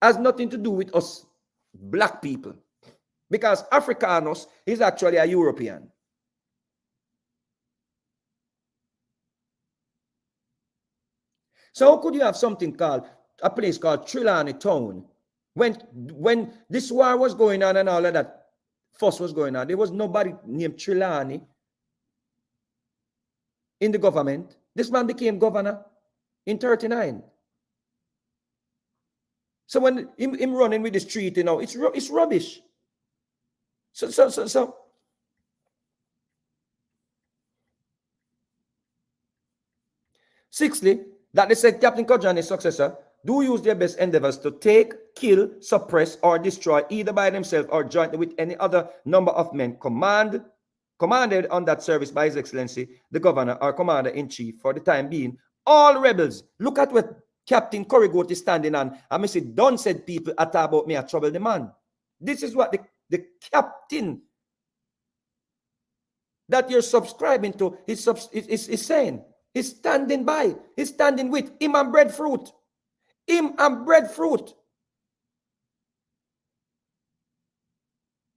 has nothing to do with us black people, because Africanos is actually a European. So how could you have something called, a place called Trelawney town, when this war was going on and all of that fuss was going on? There was nobody named Trelawney in the government. This man became governor in 39. So when him running with this treaty now, it's rubbish. So sixthly, that they said Captain Cudjoe and his successor do use their best endeavors to take, kill, suppress, or destroy, either by themselves or jointly with any other number of men commanded on that service by His Excellency, the Governor or Commander-in-Chief, for the time being, all rebels. Look at what Captain Currie is standing on. I mean, say, don't said people at about me, I trouble the man. This is what the captain that you're subscribing to is saying. He's standing by. He's standing with him and breadfruit. Him and breadfruit.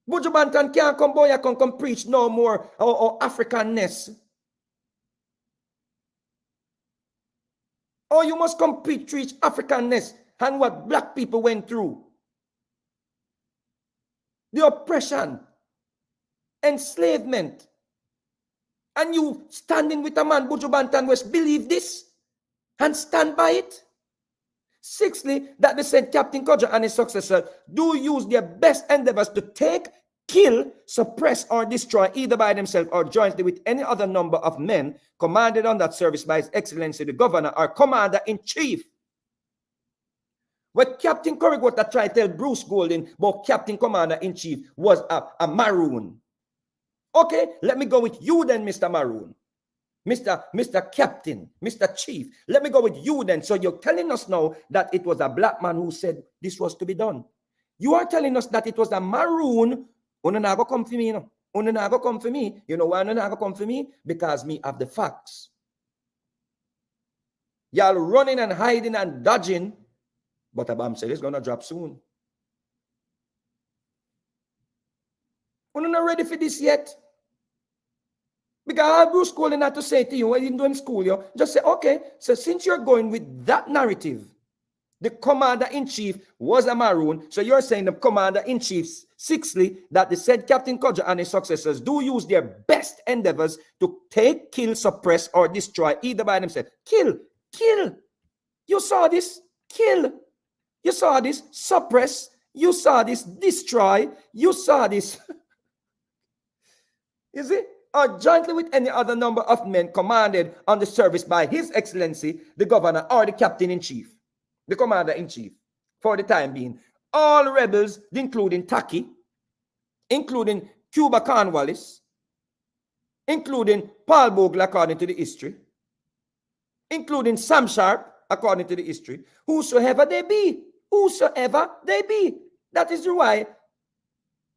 Buju Banton can't come boy, I can come preach no more or Africanness. Or you must come preach Africanness and what black people went through. The oppression, enslavement. And you standing with a man, Buju Banton West, believe this and stand by it. Sixthly, that they said Captain Cudjoe and his successor do use their best endeavors to take, kill, suppress, or destroy, either by themselves or jointly with any other number of men commanded on that service by His Excellency the Governor or Commander-in-Chief. What Captain Currie got to try to tell Bruce Golding about Captain Commander-in-Chief was a maroon. Okay, let me go with you then, Mr. Maroon. Mr. Captain, Mr. Chief, let me go with you then. So you're telling us now that it was a black man who said this was to be done. You are telling us that it was a maroon. Una na go come for me, no? Una na go come for me. You know why una na go come for me? Because me have the facts. Y'all running and hiding and dodging, but a bomb said it's gonna drop soon. Una not ready for this yet. Because all Bruce Colin had to say to you, when you do in school, you just say, okay, so since you're going with that narrative, the commander-in-chief was a Maroon, so you're saying the commander-in-chief, sixthly, that the said Captain Kodjo and his successors do use their best endeavors to take, kill, suppress, or destroy, either by themselves. Kill, kill. You saw this? Kill. You saw this? Suppress. You saw this? Destroy. You saw this? Is it? Or jointly with any other number of men commanded on the service by His Excellency, the Governor, or the Captain-in-Chief, the Commander-in-Chief, for the time being. All rebels, including Taki, including Cuba Cornwallis, including Paul Bogle, according to the history, including Sam Sharp, according to the history, whosoever they be, whosoever they be. That is why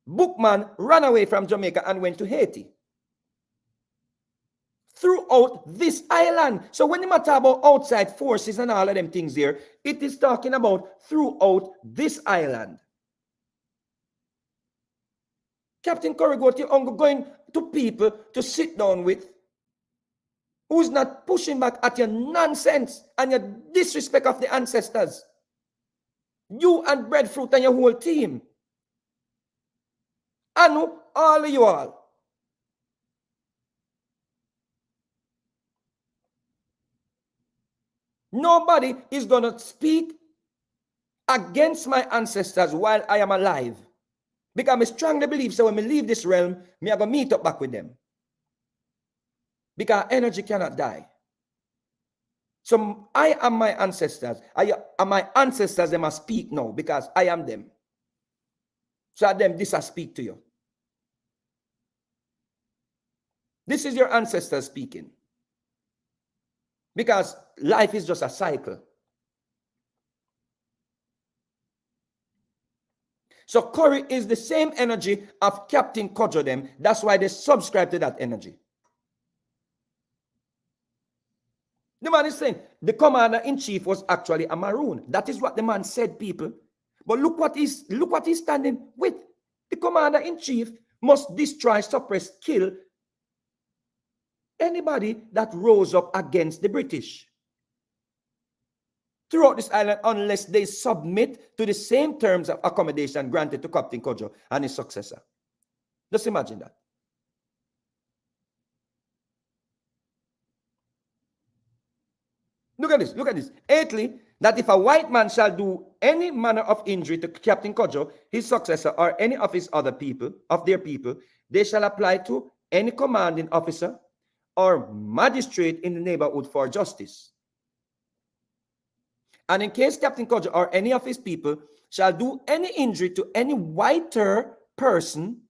Bookman ran away from Jamaica and went to Haiti. Throughout this island. So when you matter about outside forces and all of them things here, it is talking about throughout this island. Captain Currie going to people to sit down with who's not pushing back at your nonsense and your disrespect of the ancestors. You and Breadfruit and your whole team. Anu, all of you all. Nobody is going to speak against my ancestors while I am alive. Because I strongly believe, so when we leave this realm, me are going to meet up back with them. Because energy cannot die. So I am my ancestors. My ancestors, they must speak now because I am them. So at them, this I speak to you. This is your ancestors speaking. Because life is just a cycle. So Currie is the same energy of Captain Kodjo them. That's why they subscribe to that energy. The man is saying the commander-in-chief was actually a Maroon. That is what the man said, people. But look what he's standing with. The commander-in-chief must destroy, suppress, kill anybody that rose up against the British throughout this island unless they submit to the same terms of accommodation granted to Captain Kodjo and his successor. Just imagine that. Look at this, look at this. Eighthly, that if a white man shall do any manner of injury to Captain Kodjo, his successor, or any of his other people, of their people, they shall apply to any commanding officer or magistrate in the neighborhood for justice. And in case Captain Kodjo or any of his people shall do any injury to any whiter person,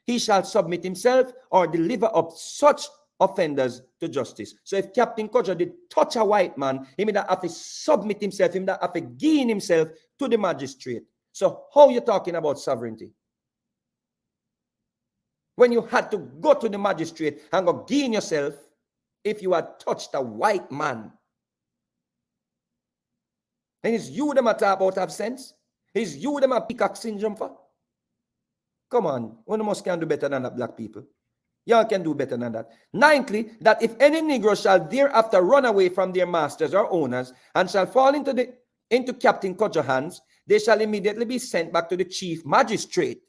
he shall submit himself or deliver up such offenders to justice. So if Captain Kodjo did touch a white man, he may not have to submit himself, he may not have to gain himself to the magistrate. So how are you talking about sovereignty? When you had to go to the magistrate and go gain yourself if you had touched a white man. And it's you them a talk about have sense? It's you them a peacock syndrome for? Come on, one of us can do better than that, black people. Y'all can do better than that. Ninthly, that if any Negro shall thereafter run away from their masters or owners and shall fall into Captain Kodjo's hands, they shall immediately be sent back to the chief magistrate.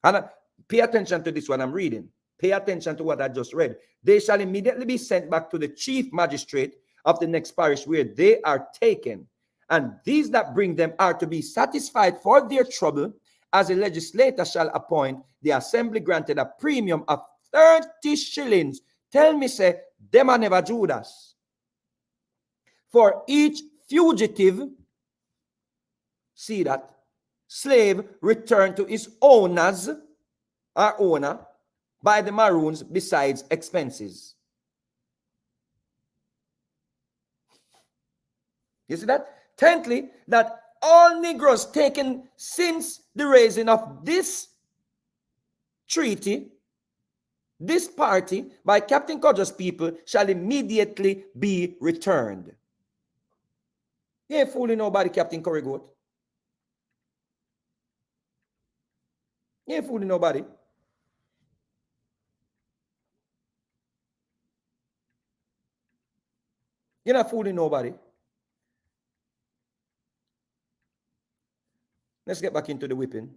And pay attention to this one I'm reading. Pay attention to what I just read. They shall immediately be sent back to the chief magistrate of the next parish where they are taken. And these that bring them are to be satisfied for their trouble, as a legislator shall appoint. The assembly granted a premium of 30 shillings. Tell me, say, them are never Judas. For each fugitive, see that, slave returned to his owners, or owner, by the Maroons besides expenses. You see that? Tenthly, that all Negroes taken since the raising of this treaty, this party, by Captain Kodjo's people shall immediately be returned. You ain't fooling nobody, Captain Currie Goat. You ain't fooling nobody. You're not fooling nobody. Let's get back into the whipping.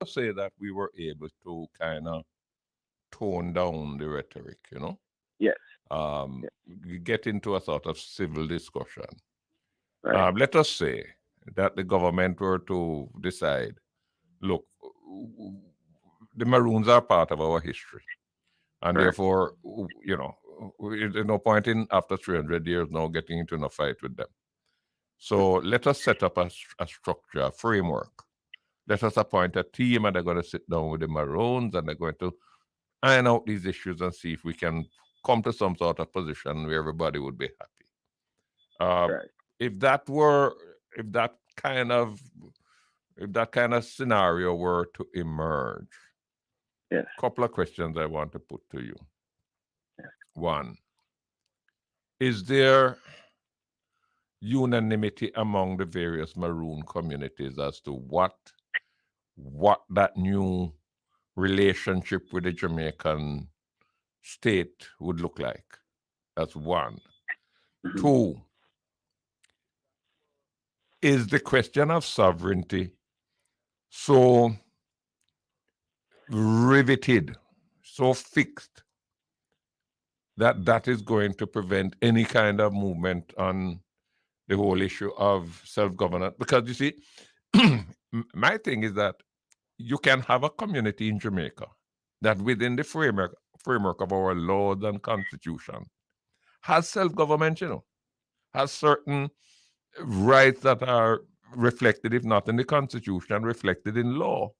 Say that we were able to kind of tone down the rhetoric, you know, Yes. get into a sort of civil discussion. Right. Let us say that the government were to decide, look, the Maroons are part of our history, and Right. therefore, you know, there's no point in after 300 years now getting into a fight with them. So let us set up a structure, a framework. Let us appoint a team, and they're going to sit down with the Maroons, and they're going to iron out these issues and see if we can come to some sort of position where everybody would be happy. Right. If that were, if that kind of, if that kind of scenario were to emerge, Yes. a couple of questions I want to put to you. One, is there unanimity among the various Maroon communities as to what that new relationship with the Jamaican state would look like? That's one. Mhm. Two, is the question of sovereignty so riveted, so fixed, that that is going to prevent any kind of movement on the whole issue of self-governance? Because you see, my thing is that you can have a community in Jamaica that within the framework of our laws and constitution has self-government, you know, has certain rights that are reflected, if not in the constitution, reflected in law.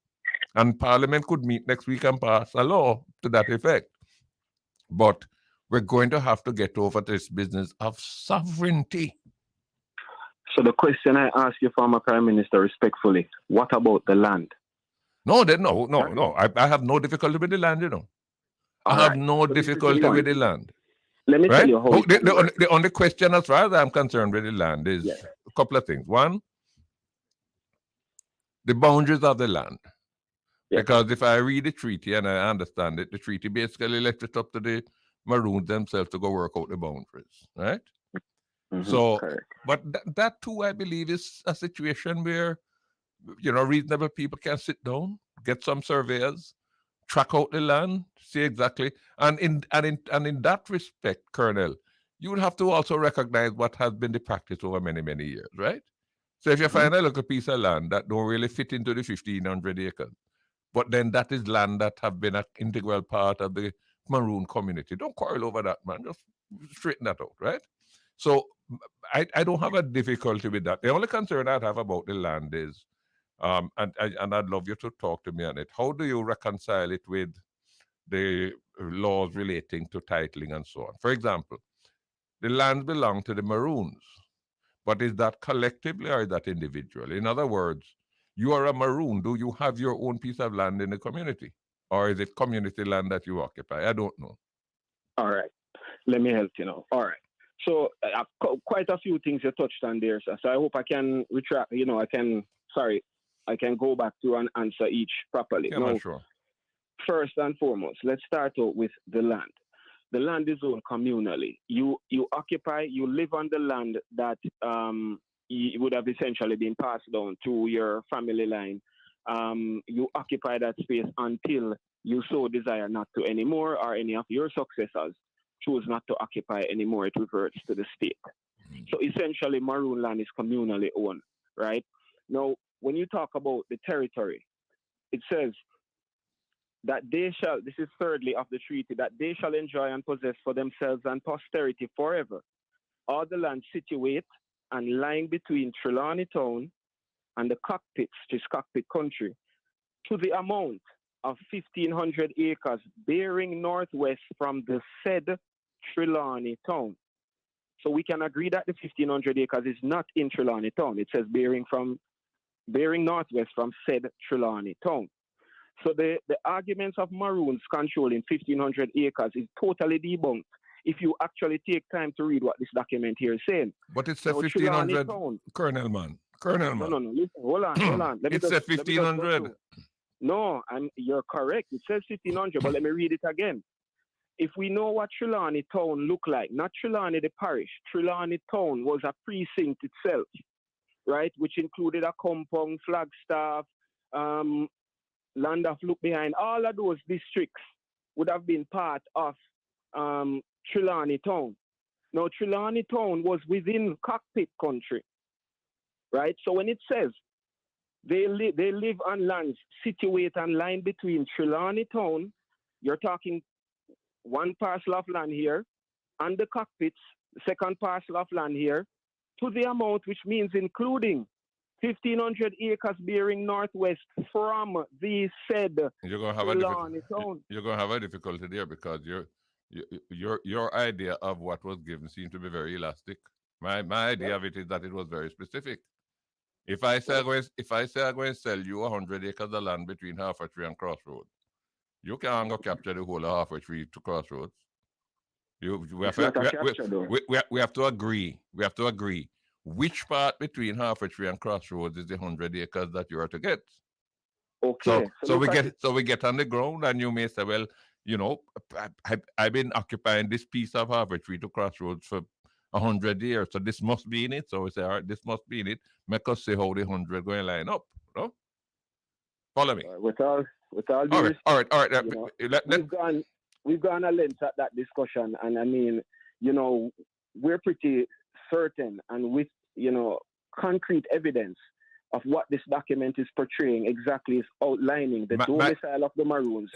And Parliament could meet next week and pass a law to that effect. But we're going to have to get over this business of sovereignty. So the question I ask you, former Prime Minister, respectfully, what about the land? No, I have no difficulty with the land, you know. I All have right. no So this is the difficulty point. with the land. Let me tell Right? you how it can work. The only question, as far as I'm concerned, with the land is Yes. a couple of things. One, the boundaries of the land. Yes. Because if I read the treaty and I understand it, the treaty basically left it up to the Maroons themselves to go work out the boundaries, right? So, Correct. but that too, I believe, is a situation where, you know, reasonable people can sit down, get some surveyors, track out the land, see exactly, and in that respect, Colonel, you would have to also recognize what has been the practice over many, many years, right? So if you find a little piece of land that don't really fit into the 1,500 acres, but then that is land that have been an integral part of the Maroon community, don't quarrel over that, man. Just straighten that out, right? So I don't have a difficulty with that. The only concern I have about the land is, and I'd love you to talk to me on it. How do you reconcile it with the laws relating to titling and so on? For example, the lands belong to the Maroons, but is that collectively or is that individual? In other words, you are a Maroon. Do you have your own piece of land in the community? Or is it community land that you occupy? I don't know. All right. Let me help you now. All right. So quite a few things you touched on there. So I hope I can retract. You know, I can go back to and answer each properly. Yeah, Now, man, sure. first and foremost, let's start out with the land. The land is owned communally. You occupy, you live on the land that it would have essentially been passed down to your family line. You occupy that space until you so desire not to anymore, or any of your successors choose not to occupy anymore. It reverts to the state. So essentially, Maroon land is communally owned, right? Now, when you talk about the territory, it says that they shall, this is thirdly of the treaty, that they shall enjoy and possess for themselves and posterity forever all the land situate and lying between Trelawney Town and the cockpits, which is cockpit country, to the amount of 1,500 acres bearing northwest from the said Trelawney Town. So we can agree that the 1,500 acres is not in Trelawney Town. It says bearing northwest from said Trelawney Town. So the arguments of Maroons controlling 1,500 acres is totally debunked if you actually take time to read what this document here is saying. But it's a Now, Trelawney 1,500, Town. Colonel man. Colonel No, man. no, no. Listen, hold on. It's a let me just go 1,500. through. No, you're correct. It says 1,500, but let me read it again. If we know what Trelawney Town looked like, not Trelawney the parish, Trelawney Town was a precinct itself, right, which included a compound, Flagstaff, Land of Look Behind. All of those districts would have been part of Trelawney Town. Now, Trelawney Town was within Cockpit country, right? So when it says they live on lands situated and lying between Trelawney Town, you're talking one parcel of land here, and the Cockpits, second parcel of land here, to the amount which means including 1,500 acres bearing northwest from the said You're gonna have Trelawney Town. You're gonna have a difficulty there because your idea of what was given seemed to be very elastic. My idea of it is that it was very specific. If I say I'm going to sell you 100 acres of land between Halfway Tree and Crossroads, you can't go capture the whole of Halfway Tree to Crossroads. We have to agree. We have to agree which part between Halfway Tree and Crossroads is the 100 acres that you are to get. Okay. So we get on the ground, and you may say, well, you know, I've been occupying this piece of Halfway Tree to Crossroads for 100 years, so this must be in it. So we say, all right, this must be in it. Make us see how the 100 going to line up. No? Follow me. With all due respect, all right. You know, we've gone a length at that discussion, and I mean, you know, we're pretty certain and with, you know, concrete evidence of what this document is portraying exactly is outlining the domicile of the Maroons.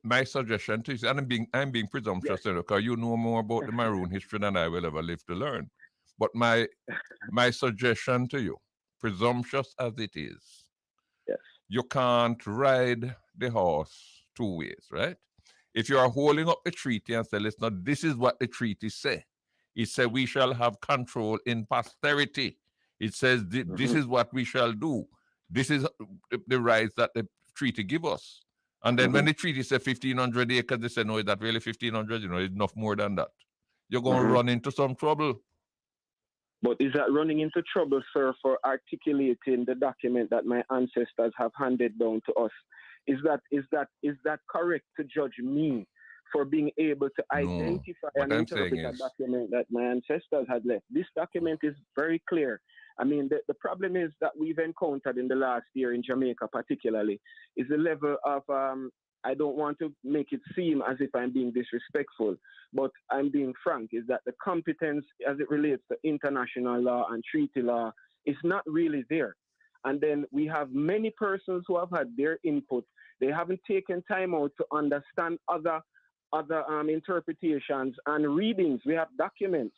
My suggestion to you, and I'm being presumptuous, yes, because you know more about the Maroon history than I will ever live to learn. But my suggestion to you, presumptuous as it is, yes, you can't ride the horse two ways, right? If you are holding up the treaty and say, listen, this is what the treaty say. It says we shall have control in posterity. It says this is what we shall do. This is the rights that the treaty give us. And then when the treaty says 1,500 acres, they say, no, is that really 1,500? You know, it's enough more than that. You're going to run into some trouble. But is that running into trouble, sir, for articulating the document that my ancestors have handed down to us? Is that correct to judge me for being able to identify and interpret a document that my ancestors had left? This document is very clear. I mean, the problem is that we've encountered in the last year in Jamaica particularly is the level of, I don't want to make it seem as if I'm being disrespectful, but I'm being frank, is that the competence as it relates to international law and treaty law is not really there. And then we have many persons who have had their input. They haven't taken time out to understand other interpretations and readings. We have documents,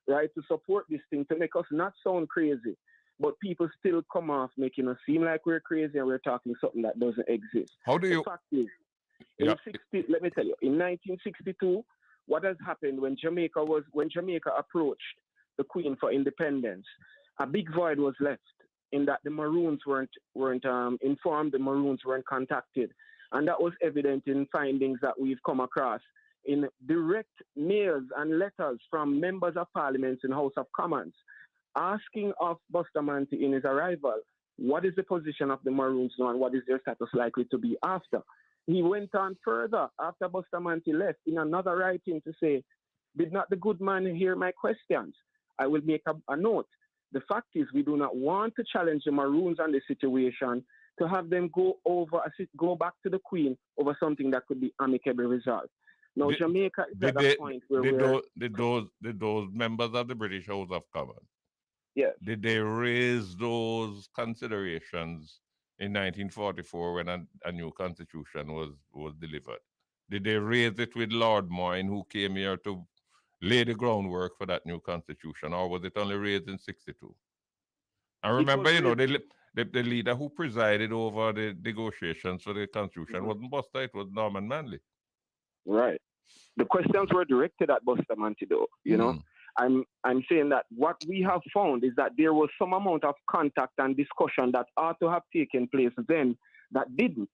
right, to support this thing, to make us not sound crazy. But people still come off making us seem like we're crazy and we're talking something that doesn't exist. How do you... The fact is, let me tell you, in 1962, what has happened when Jamaica approached the Queen for independence, a big void was left in that the Maroons weren't informed, the Maroons weren't contacted. And that was evident in findings that we've come across in direct mails and letters from members of parliament in House of Commons, asking of Bustamante in his arrival, what is the position of the Maroons now and what is their status likely to be after? He went on further after Bustamante left in another writing to say, did not the good man hear my questions? I will make a note. The fact is we do not want to challenge the Maroons on the situation to have them go back to the Queen over something that could be amicably resolved. Now, Jamaica is at a point where did those members of the British House of Commons, yes, did they raise those considerations in 1944 when a new constitution was delivered? Did they raise it with Lord Moyne, who came here to lay the groundwork for that new constitution, or was it only raised in 62? I remember, you know, the leader who presided over the negotiations for the constitution wasn't Buster, it was Norman Manley. Right. The questions were directed at Bustamante, though, you know. I'm saying that what we have found is that there was some amount of contact and discussion that ought to have taken place then that didn't.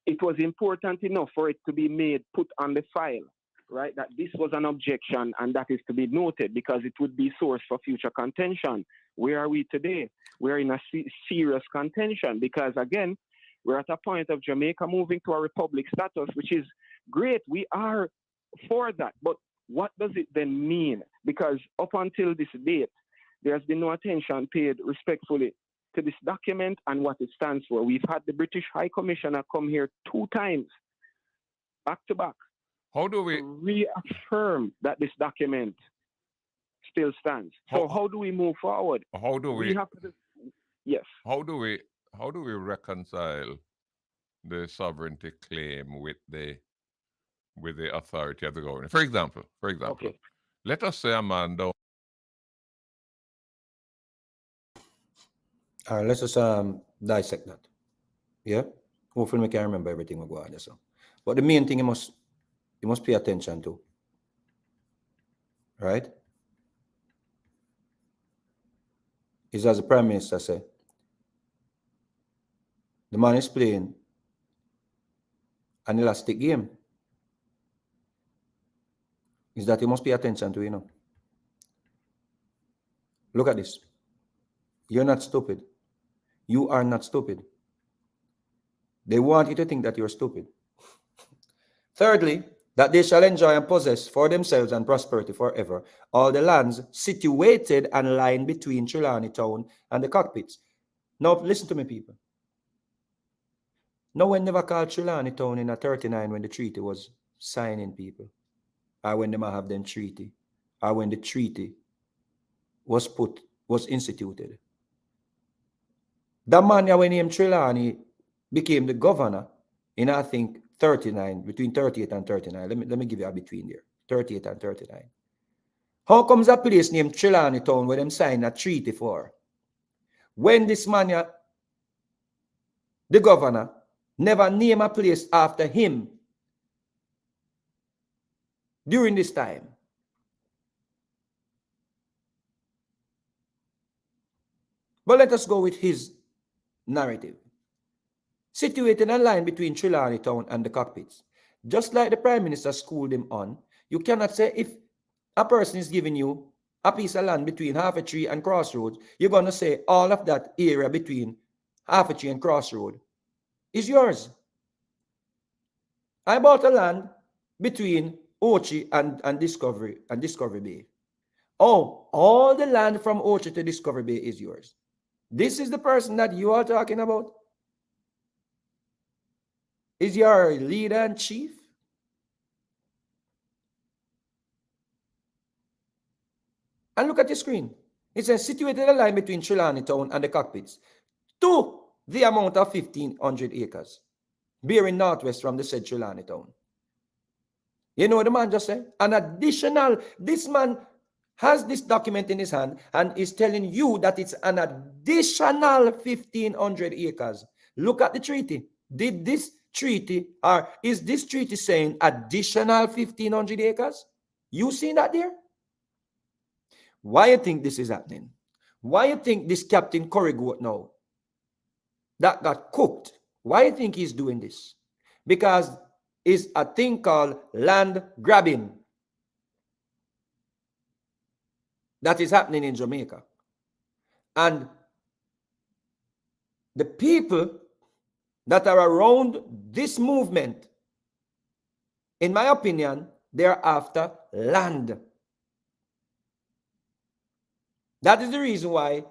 It was important enough for it to be made, put on the file, right? That this was an objection and that is to be noted because it would be source for future contention. Where are we today? We're in a serious contention because, again, we're at a point of Jamaica moving to a republic status, which is great. We are for that. But what does it then mean? Because up until this date, there has been no attention paid respectfully to this document and what it stands for. We've had the British High Commissioner come here 2 times, back to back, How do we to reaffirm that this document still stands. So how do we move forward? how do we have to, yes. how do we reconcile the sovereignty claim with the authority of the government? For example, Okay. let us say a man down. All right, let's just dissect that. Yeah, hopefully we can remember everything we go on. So, but the main thing you must pay attention to, right? Is as the Prime Minister said, the man is playing an elastic game. Is that you must pay attention to, you know. Look at this. You're not stupid. You are not stupid. They want you to think that you're stupid. Thirdly, that they shall enjoy and possess for themselves and prosperity forever all the lands situated and lying between Trelawney Town and the cockpits. Now, listen to me, people. No one never called Trelawney Town in a 39 when the treaty was signing, people. Or when they might have them treaty. Or when the treaty was instituted. That man when named Trelawney became the governor in, I think, 39, between 38 and 39. Let me give you a between there. 38 and 39. How comes a place named Trelawney Town where them sign a treaty for? When this man, the governor, never name a place after him during this time. But let us go with his narrative. Situated a line between Trelawney Town and the cockpits. Just like the Prime Minister schooled him on, you cannot say if a person is giving you a piece of land between Half a Tree and Crossroads, you're going to say all of that area between Half a Tree and Crossroads is yours. I bought a land between Ochi and Discovery Bay. Oh, all the land from Ochi to Discovery Bay is yours. This is the person that you are talking about? Is your leader and chief? And look at your screen. It says situated a line between Trelawney Town and the cockpits to the amount of 1,500 acres, bearing northwest from the said Trelawney Town. You know what the man just said? An additional, this man has this document in his hand and is telling you that it's an additional 1,500 acres. Look at the treaty. Did this treaty, or is this treaty saying additional 1,500 acres? You seen that there? Why you think this is happening? Why you think this Captain Currie goat now that got cooked? Why you think he's doing this? Because it's a thing called land grabbing that is happening in Jamaica. And the people that are around this movement, in my opinion, they're after land. That is the reason why,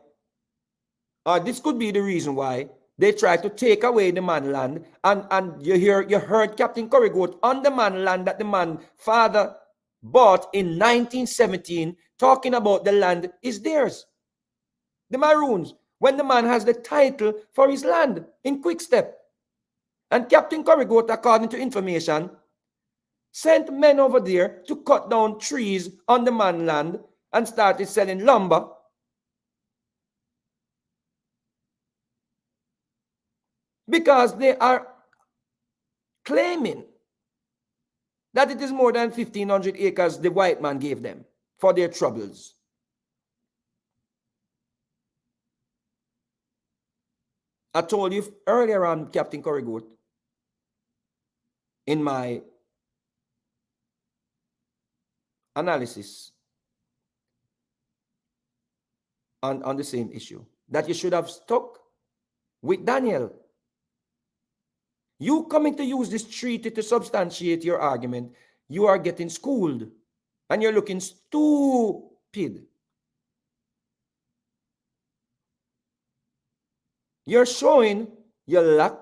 or this could be the reason why, they try to take away the man land. And you heard Captain Currie goat on the man land that the man father bought in 1917, talking about the land is theirs. The Maroons, when the man has the title for his land in Quick Step. And Captain Currie goat, according to information, sent men over there to cut down trees on the man land and started selling lumber. Because they are claiming that it is more than 1,500 acres the white man gave them for their troubles. I told you earlier on, Captain Currie Goat, in my analysis on the same issue, that you should have stuck with Daniel. You coming to use this treaty to substantiate your argument, you are getting schooled and you're looking stupid. You're showing your lack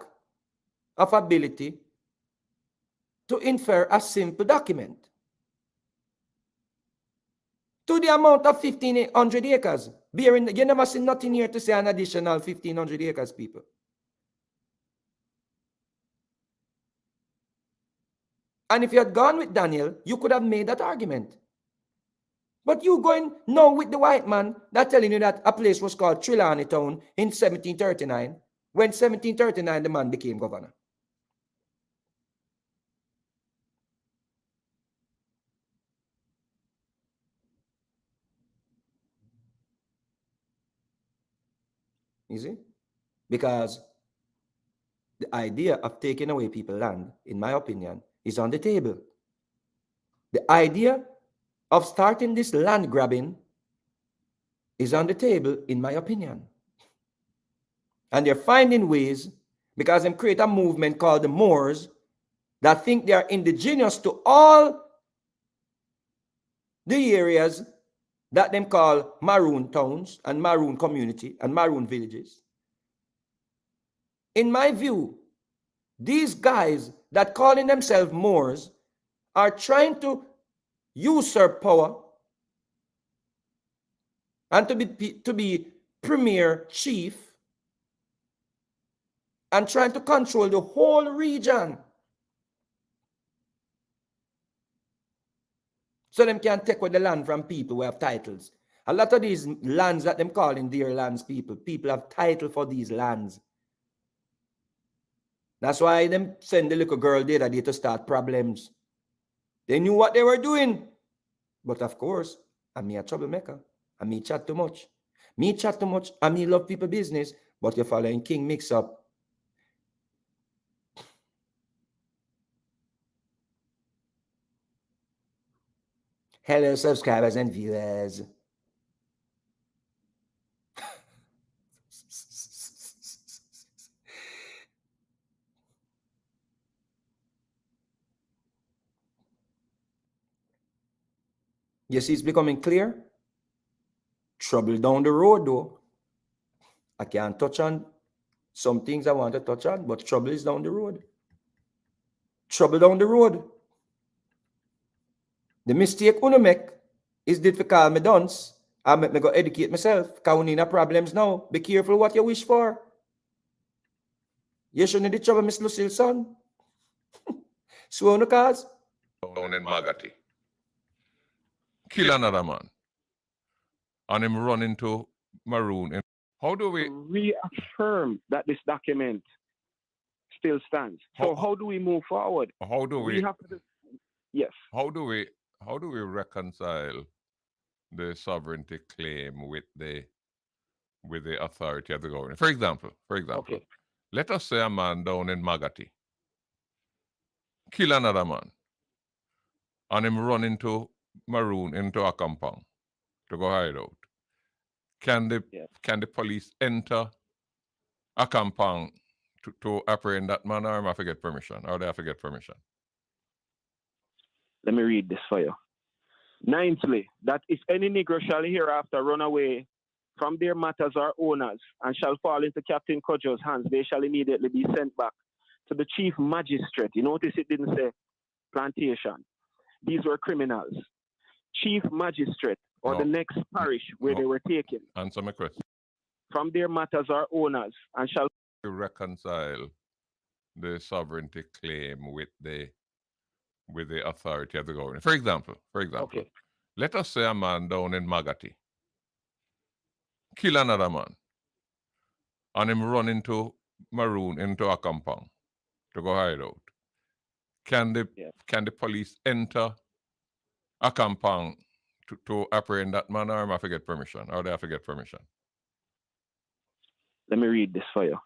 of ability to infer a simple document. To the amount of 1,500 acres. Bearing, you never see nothing here to say an additional 1,500 acres, people. And if you had gone with Daniel, you could have made that argument. But you going now with the white man that telling you that a place was called Trelawney Town in 1739, when 1739 the man became governor. You see? Because the idea of taking away people's land, in my opinion, is on the table. The idea of starting this land grabbing is on the table, in my opinion. And they're finding ways, because they create a movement called the Moors that think they are indigenous to all the areas that them call maroon towns and maroon community and maroon villages. In my view, these guys that calling themselves Moors are trying to usurp power and to be premier chief and trying to control the whole region. So them can take away the land from people who have titles. A lot of these lands that them calling their lands, people have title for these lands. That's why them send the little girl there to start problems. They knew what they were doing. But of course, I'm me a troublemaker. And me chat too much. Me chat too much. And me love people business. But you're following King mix up. Hello, subscribers and viewers. You see, it's becoming clear. Trouble down the road, though. I can't touch on some things I want to touch on, but trouble is down the road. Trouble down the road. The mistake I make is did for call me dunce. I make me go educate myself. Because we need problems now. Be careful what you wish for. You shouldn't need trouble, Miss Lucille, son. Swear on the cars. Down in Magati. Kill another man. And him run into Maroon. How do we reaffirm that this document still stands? So how do we move forward? How do we have to, yes. How do we reconcile the sovereignty claim with the authority of the government? For example, Okay. let us say a man down in Magati kill another man and him run into Maroon into a compound to go hide out. Can the police enter a compound to apprehend that man, or have to get permission? Or they have to get permission? Let me read this for you. Ninthly, that if any negro shall hereafter run away from their matters or owners and shall fall into Captain Cudjoe's hands, they shall immediately be sent back to the chief magistrate. You notice it didn't say plantation. These were criminals. Chief magistrate or the next parish where they were taken. Answer my question. From their matters or owners and shall reconcile the sovereignty claim with the authority of the government. For example, okay. Let us say a man down in Magati kill another man and him run into Maroon into a compound to go hide out. Can the police enter a compound to operate in that manner, or am I have to get permission? Or do I have to get permission? Let me read this for you.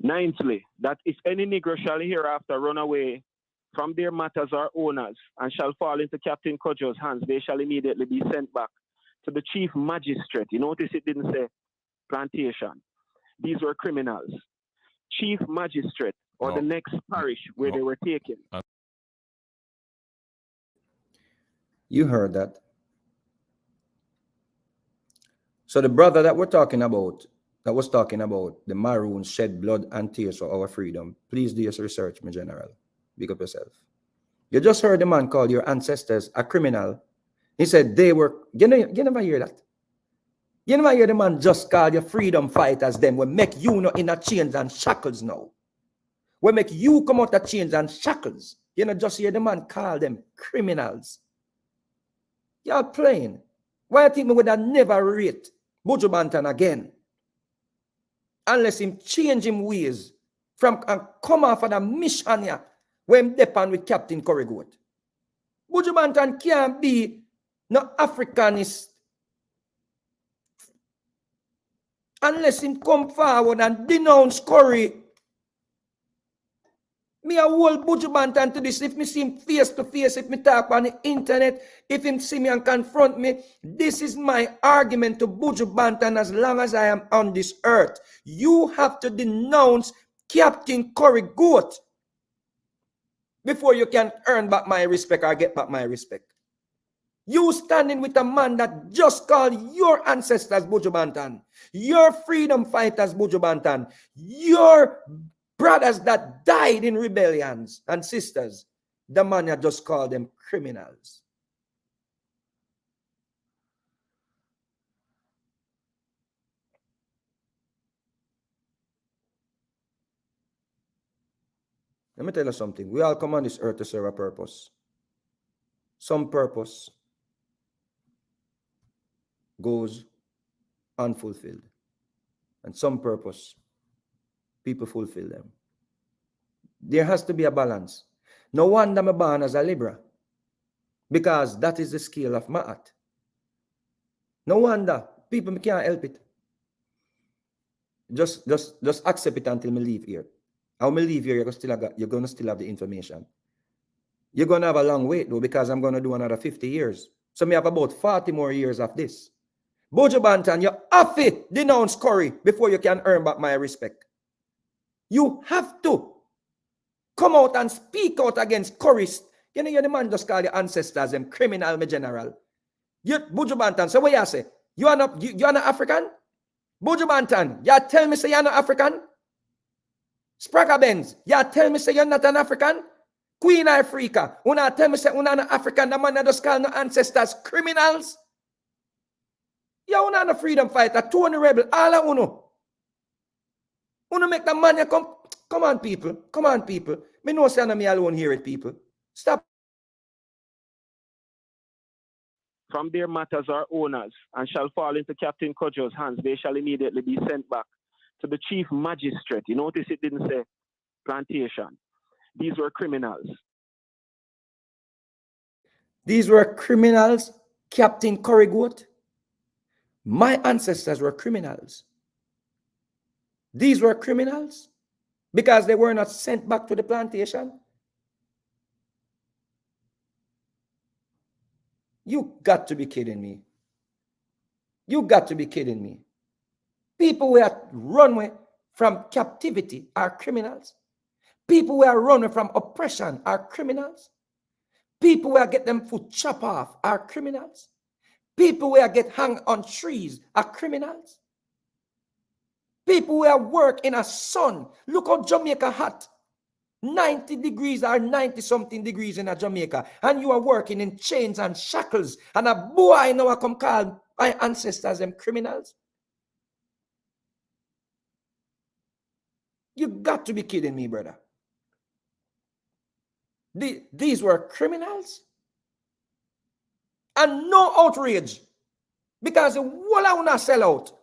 Ninthly, that if any Negro shall hereafter run away from their matters or owners, and shall fall into Captain Cudjoe's hands, they shall immediately be sent back to the chief magistrate. You notice it didn't say plantation. These were criminals. Chief magistrate, or No. the next parish where No. they were taken. You heard that. So the brother that we're talking about, that was talking about the Maroons shed blood and tears for our freedom, please do your research, my general. Big up yourself. You just heard the man call your ancestors a criminal. He said they were, you never hear that. You never hear the man just call your freedom fighters them. We make you not in a chains and shackles now. We make you come out of chains and shackles. You know, just hear the man call them criminals. Y'all playing. Why I think we would have never rate Buju Banton again? Unless him change him ways from and come off of the mission here when depend with Captain Currie Goat. Buju Banton can't be no Africanist unless him come forward and denounce Currie. Me a hold Buju Banton to this. If me see him face to face, if me talk on the internet, if him see me and confront me, this is my argument to Buju Banton as long as I am on this earth. You have to denounce Captain Currie Goat before you can earn back my respect or get back my respect. You standing with a man that just called your ancestors Buju Banton, your freedom fighters Buju Banton, your brothers that died in rebellions and sisters, the man that just called them criminals. Let me tell you something. We all come on this earth to serve a purpose. Some purpose goes unfulfilled. And some purpose, people fulfill them. There has to be a balance. No wonder I'm born as a Libra, because that is the scale of my art. No wonder people can't help it. Just accept it until me leave here. I'll leave here, you're gonna still have the information. You're gonna have a long wait though, because I'm gonna do another 50 years. So me have about 40 more years of this. Buju Banton, you have to denounce Currie before you can earn back my respect. You have to come out and speak out against Currie. You know, you're the man just call your ancestors them criminal, my general. You Buju Banton, so what you say? You are not African? Buju Banton, you tell me say you're not African? Spraga Benz, you tell me say you're not an African? Queen Africa, una tell me say una not African, the man that just call no ancestors criminals? You una no freedom fighter, Tony Rebel, all of uno. Uno make the man you come. Come on, people. Come on, people. Me know say me alone hear it, people. Stop. From their matters or owners, and shall fall into Captain Cudjoe's hands, they shall immediately be sent back to the chief magistrate. You notice it didn't say plantation. These were criminals. These were criminals, Captain Currie Goat. My ancestors were criminals. These were criminals because they were not sent back to the plantation. You got to be kidding me. You got to be kidding me. People who are run from captivity are criminals. People who are run from oppression are criminals. People who are get them foot chop off are criminals. People who are get hung on trees are criminals. People who are work in a sun. Look how Jamaica hot. 90 degrees or 90 something degrees in a Jamaica, and you are working in chains and shackles, and a boy now come call my ancestors them criminals. You got to be kidding me, brother. These were criminals, and no outrage, because the whole I wanna sell out.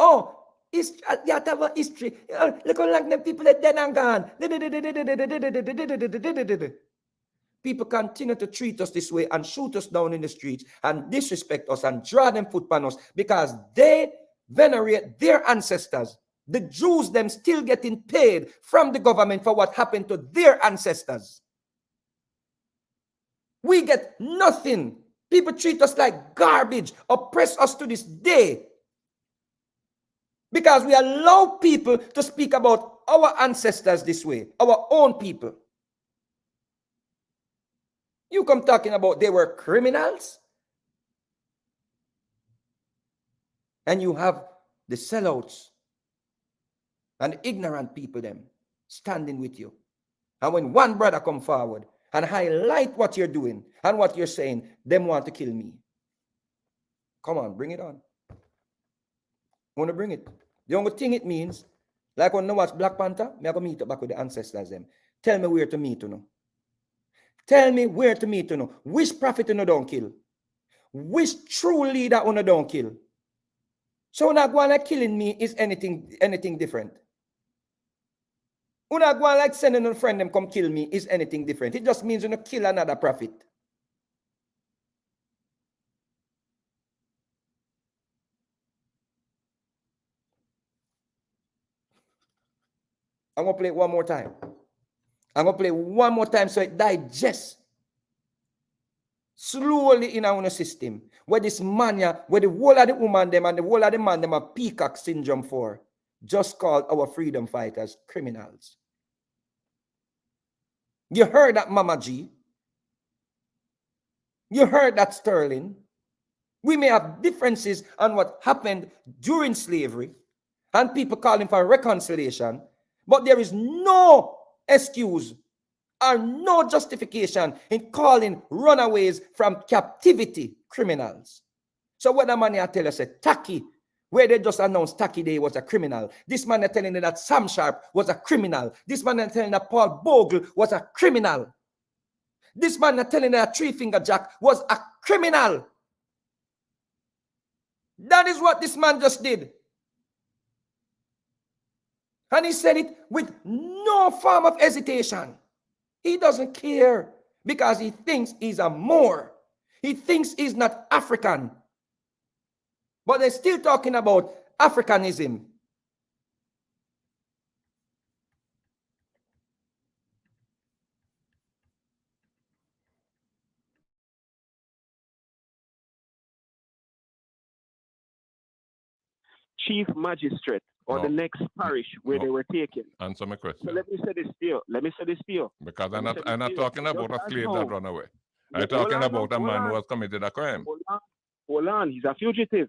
Oh, history. You have to have a history. Look how long them people are dead and gone. People continue to treat us this way and shoot us down in the streets and disrespect us and draw them foot on us because they venerate their ancestors. The Jews them still getting paid from the government for what happened to their ancestors. We get nothing. People treat us like garbage, oppress us to this day. Because we allow people to speak about our ancestors this way, our own people. You come talking about they were criminals? And you have the sellouts and ignorant people them standing with you. And when one brother come forward and highlight what you're doing and what you're saying, them want to kill me. Come on, bring it on. Want to bring it. The only thing it means, like when I watch Black Panther, me I go meet up back with the ancestors them. Tell me where to meet you now. Tell me where to meet you now. Which prophet you don't kill? Which true leader you don't kill? So not going like killing me is anything different. Una go like sending a friend them come kill me is anything different. It just means you don't kill another prophet. I'm going to play it one more time. I'm going to play it one more time so it digests slowly in our system. Where this mania, where the whole of the woman them and the whole of the man them have peacock syndrome for, just called our freedom fighters criminals. You heard that, Mama G. You heard that, Sterling. We may have differences on what happened during slavery and people calling for reconciliation, but there is no excuse or no justification in calling runaways from captivity criminals. So what the man here tell us, Taki, where they just announced Taki Day was a criminal. This man is telling you that Sam Sharp was a criminal. This man is telling that Paul Bogle was a criminal. This man is telling that Three Finger Jack was a criminal. That is what this man just did. And he said it with no form of hesitation. He doesn't care because he thinks he's a Moor. He thinks he's not African. But they're still talking about Africanism. Chief magistrate or No. the next parish where No. they were taken. Answer my question. So let me say this to you. Because I'm Let me say not this to you. talking about a Just as slave how- that run away. I'm Hold talking on, about a hold man who on. has committed a crime. Hold on. He's a fugitive.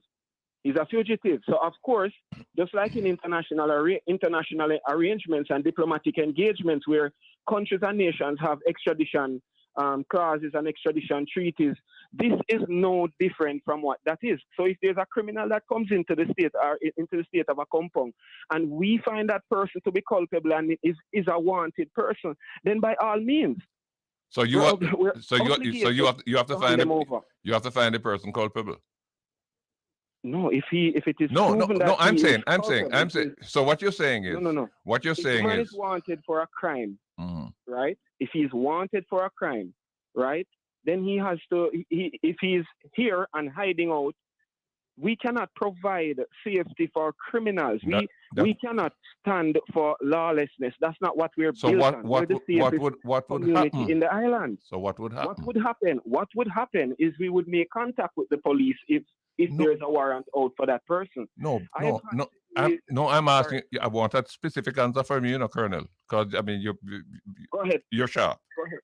He's a fugitive. So of course, just like in international arrangements and diplomatic engagements where countries and nations have extradition clauses and extradition treaties, this is no different from what that is. So if there's a criminal that comes into the state or into the state of a compound, and we find that person to be culpable and is a wanted person, then by all means, So you we're have, ob- we're so you obligated you have to hand find them over. you have to find the person culpable. No, if it is No, proven that I'm he saying, is I'm saying. culpable, So what you're saying is, no. what you're If the saying man is, is wanted for a crime, Mhm. right? If he's wanted for a crime, right? Then he has to. If he's here and hiding out, we cannot provide safety for criminals. We cannot stand for lawlessness. That's not what we're so built what on. what We're the what safest would what would community happen? in the island. So what would happen? What would happen? What would happen is we would make contact with the police if No. there's a warrant out for that person. No, I have no, had no. I'm asking. I want a specific answer from you, Colonel, because I mean Go ahead. you're sharp. Go ahead.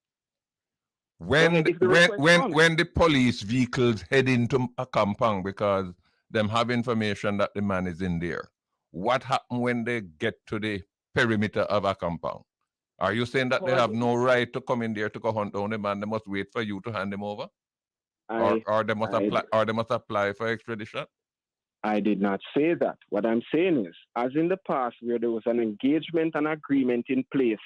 When ahead, if the request comes. when the police vehicles head into a compound because them have information that the man is in there, what happens when they get to the perimeter of a compound? Are you saying that they have no right to come in there to go hunt down the man? They must wait for you to hand him over, or they must apply for extradition? I did not say that. What I'm saying is, as in the past, where there was an engagement and agreement in place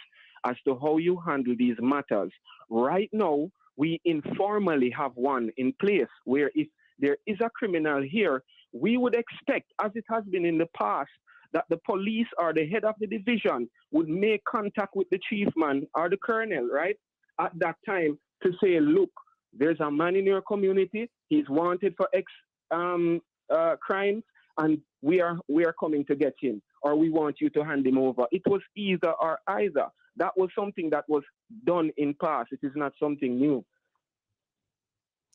as to how you handle these matters, right now, we informally have one in place where if there is a criminal here, we would expect, as it has been in the past, that the police or the head of the division would make contact with the chief man or the colonel, right, at that time to say, look, there's a man in your community, he's wanted for X crimes, and we are coming to get him, or we want you to hand him over. It was either or either. That was something that was done in past. It is not something new.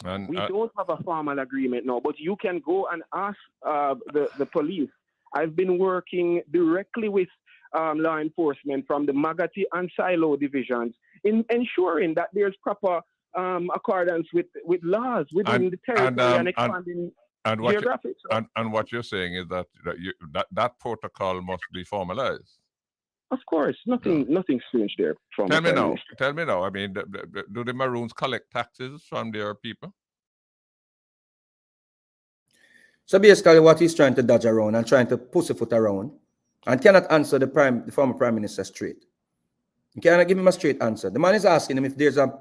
And We don't have a formal agreement now, but you can go and ask the police. I've been working directly with law enforcement from the Magati and Silo divisions in ensuring that there's proper accordance with laws within the territory and expanding geographic. And what you're saying is that that protocol must be formalized. Of course, nothing strange there. Tell me now. I mean, do the Maroons collect taxes from their people? So basically, what he's trying to dodge around and trying to pussyfoot around, and cannot answer the former prime minister straight. He cannot give him a straight answer. The man is asking him if there's a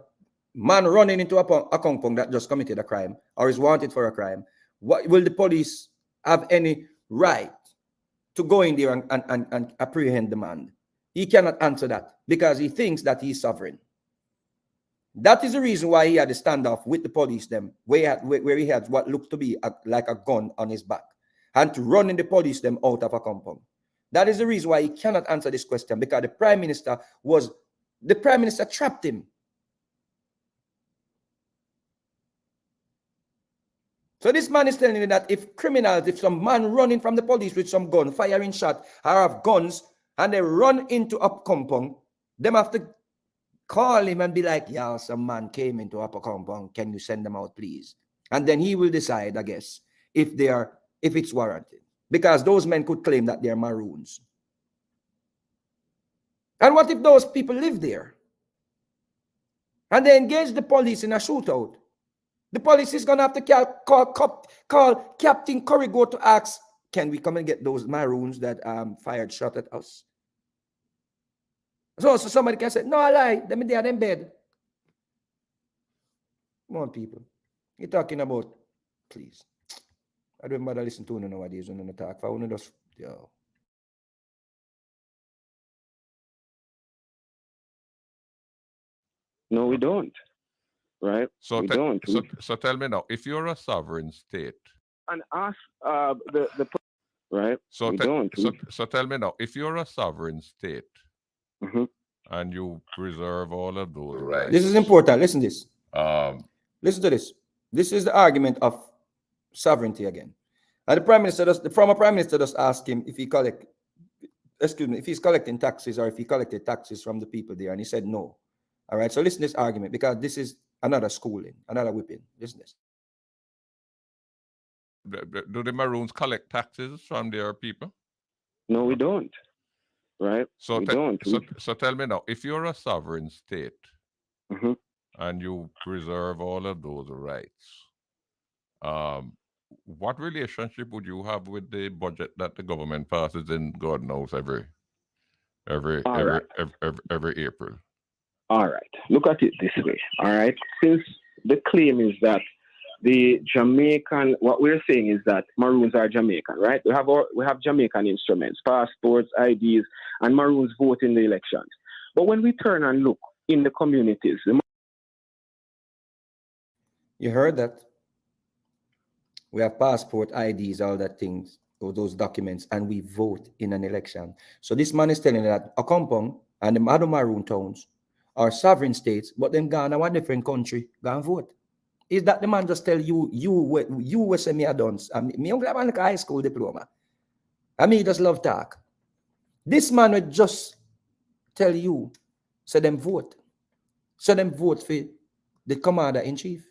man running into a Akongpong that just committed a crime or is wanted for a crime. What will the police have any right to go in there and apprehend the man? He cannot answer that because he thinks that he's sovereign. That is the reason why he had a standoff with the police them, where he had what looked to be like a gun on his back, and to run in the police them out of a compound. That is the reason why he cannot answer this question, because the prime minister trapped him. So this man is telling you that if some man running from the police with some gun, firing shot, or have guns, and they run into a compound, them have to call him and be like, yeah, some man came into a compound, can you send them out, please? And then he will decide, I guess, if it's warranted. Because those men could claim that they're Maroons. And what if those people live there? And they engage the police in a shootout? The police is going to have to call Captain Currie go to ask, can we come and get those Maroons that fired shot at us? So somebody can say, no, I lie. They are in bed. Come on, people. You're talking about, please. I don't bother listen to you nowadays when you talk. For one just, yo. No, we don't. Right? So we don't. So tell me now, if you're a sovereign state, and ask the right? So we don't. So tell me now, if you're a sovereign state, and you preserve all of those rights. This is important. Listen to this. Listen to this. This is the argument of sovereignty again. And the former prime minister just asked him if if he's collecting taxes or if he collected taxes from the people there, and he said no. All right. So listen to this argument, because this is another schooling, another whipping. Listen to this. Do the Maroons collect taxes from their people? No, we don't. Right? So we don't. So tell me now, if you're a sovereign state and you preserve all of those rights, what relationship would you have with the budget that the government passes in God knows every April? All right. Look at it this way. All right. Since the claim is that the Jamaican, what we're saying is that Maroons are Jamaican, right? We have Jamaican instruments, passports, IDs, and Maroons vote in the elections. But when we turn and look in the communities, you heard that? We have passport, IDs, all that things, all those documents, and we vote in an election. So this man is telling you that Akongpong and the other Maroon towns are sovereign states, but then Ghana, one different country, go and vote. Is that the man just tell you were say me a dance? Me only have like a high school diploma. I mean, he just love talk. This man would just tell you, so them vote. So them vote for the commander in chief.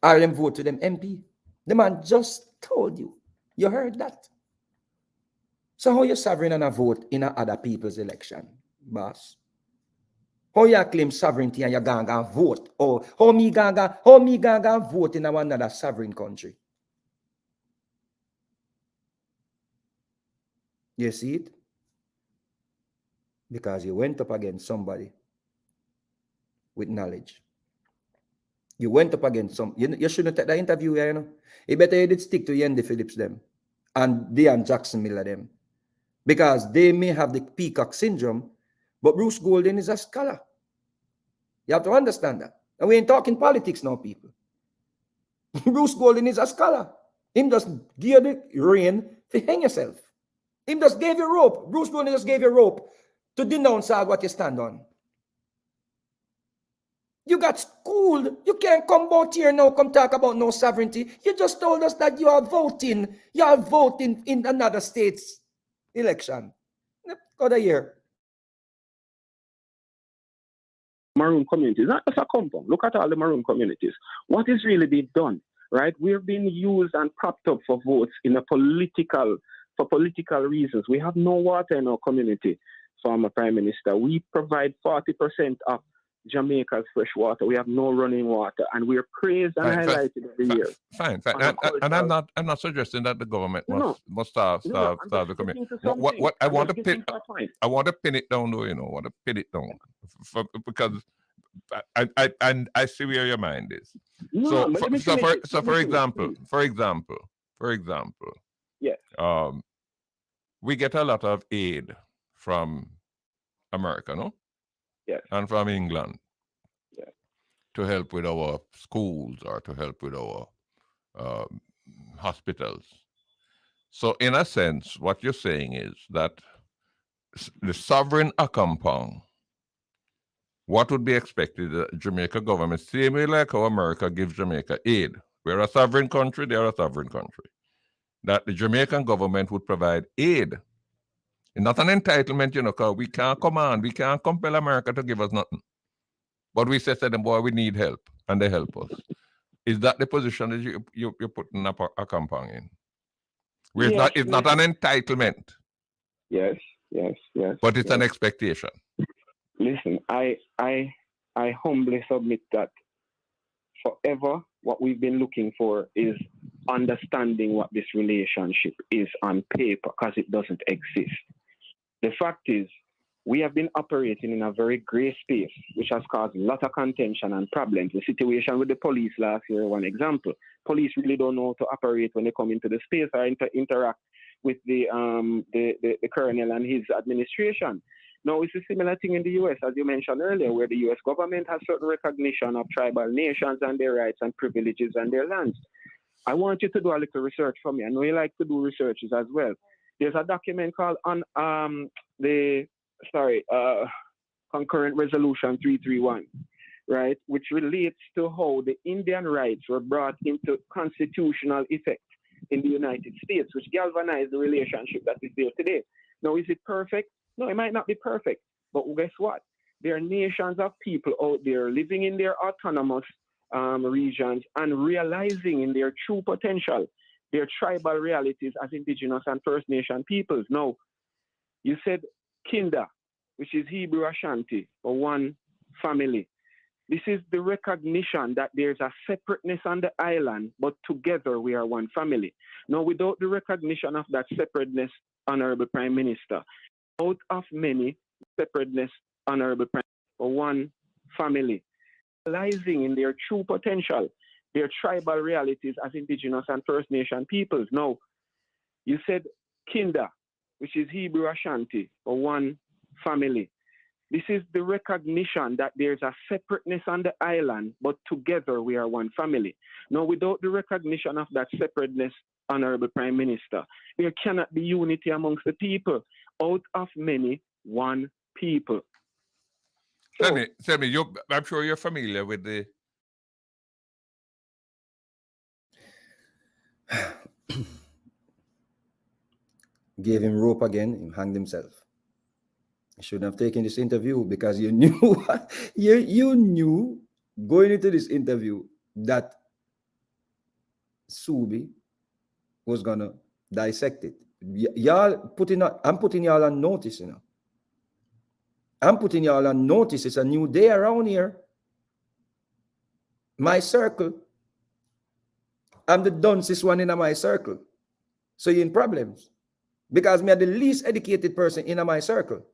Or them vote to them MP. The man just told you. You heard that. So how you sovereign and a vote in other people's election, boss? How you claim sovereignty and you gonna vote? Or how me gonna vote in another sovereign country? You see it? Because you went up against somebody with knowledge. You went up against some. You shouldn't take the interview here, you know. You better you did stick to Yendi Phillips them and Dean Jackson Miller them because they may have the peacock syndrome, but Bruce Golding is a scholar. You have to understand that. And we ain't talking politics now, people. Bruce Golding is a scholar. Him just give the rein to hang yourself. Him just gave you rope. Bruce Golding just gave you rope to denounce what you stand on. You got schooled. You can't come out here now, come talk about no sovereignty. You just told us that you are voting. You are voting in another state's election. Go to here. Maroon communities, not just a compound. Look at all the maroon communities. What is really being done, right? We're being used and propped up for votes for political reasons. We have no water in our community, former Prime Minister. We provide 40% of Jamaica's fresh water. We have no running water, and we're praised and highlighted every year. Fine. And I'm not suggesting that the government must starve the community. What I want to pin it down, though. I want to pin it down because I see where your mind is. For example, yeah. We get a lot of aid from America, no? Yes. And from England. Yes. To help with our schools or to help with our hospitals. So in a sense, what you're saying is that the sovereign compound, what would be expected, the Jamaica government, same way like how America gives Jamaica aid. We're a sovereign country, they're a sovereign country. That the Jamaican government would provide aid. It's not an entitlement, because we can't command, we can't compel America to give us nothing. But we say to them, boy, we need help, and they help us. Is that the position that you're putting up a compound in? Where it's not an entitlement. Yes. But it's an expectation. Listen, I humbly submit that forever what we've been looking for is understanding what this relationship is on paper, because it doesn't exist. The fact is, we have been operating in a very gray space, which has caused a lot of contention and problems. The situation with the police last year, one example. Police really don't know how to operate when they come into the space or interact with the colonel and his administration. Now, it's a similar thing in the U.S., as you mentioned earlier, where the U.S. government has certain recognition of tribal nations and their rights and privileges and their lands. I want you to do a little research for me. I know you like to do researches as well. There's a document called Concurrent Resolution 331, right, which relates to how the Indian rights were brought into constitutional effect in the United States, which galvanized the relationship that is there today. Now, is it perfect? No, it might not be perfect, but guess what? There are nations of people out there living in their autonomous regions and realizing in their true potential, their tribal realities as indigenous and First Nation peoples. Now, you said Kinda, which is Hebrew Ashanti, or one family. This is the recognition that there's a separateness on the island, but together we are one family. Now, without the recognition of that separateness, Honorable Prime Minister, out of many separateness, Honorable Prime Minister, or one family, realizing in their true potential, their tribal realities as indigenous and First Nation peoples. Now, you said Kinda, which is Hebrew Ashanti, or one family. This is the recognition that there's a separateness on the island, but together we are one family. Now, without the recognition of that separateness, Honorable Prime Minister, there cannot be unity amongst the people. Out of many, one people. Tell me, I'm sure you're familiar with the... Gave him rope again, he hanged himself. You shouldn't have taken this interview because you knew you knew going into this interview that Subi was gonna dissect it. I'm putting y'all on notice, I'm putting y'all on notice. It's a new day around here. My circle. I'm the duncest one in my circle. So you're in problems. Because me are the least educated person in my circle.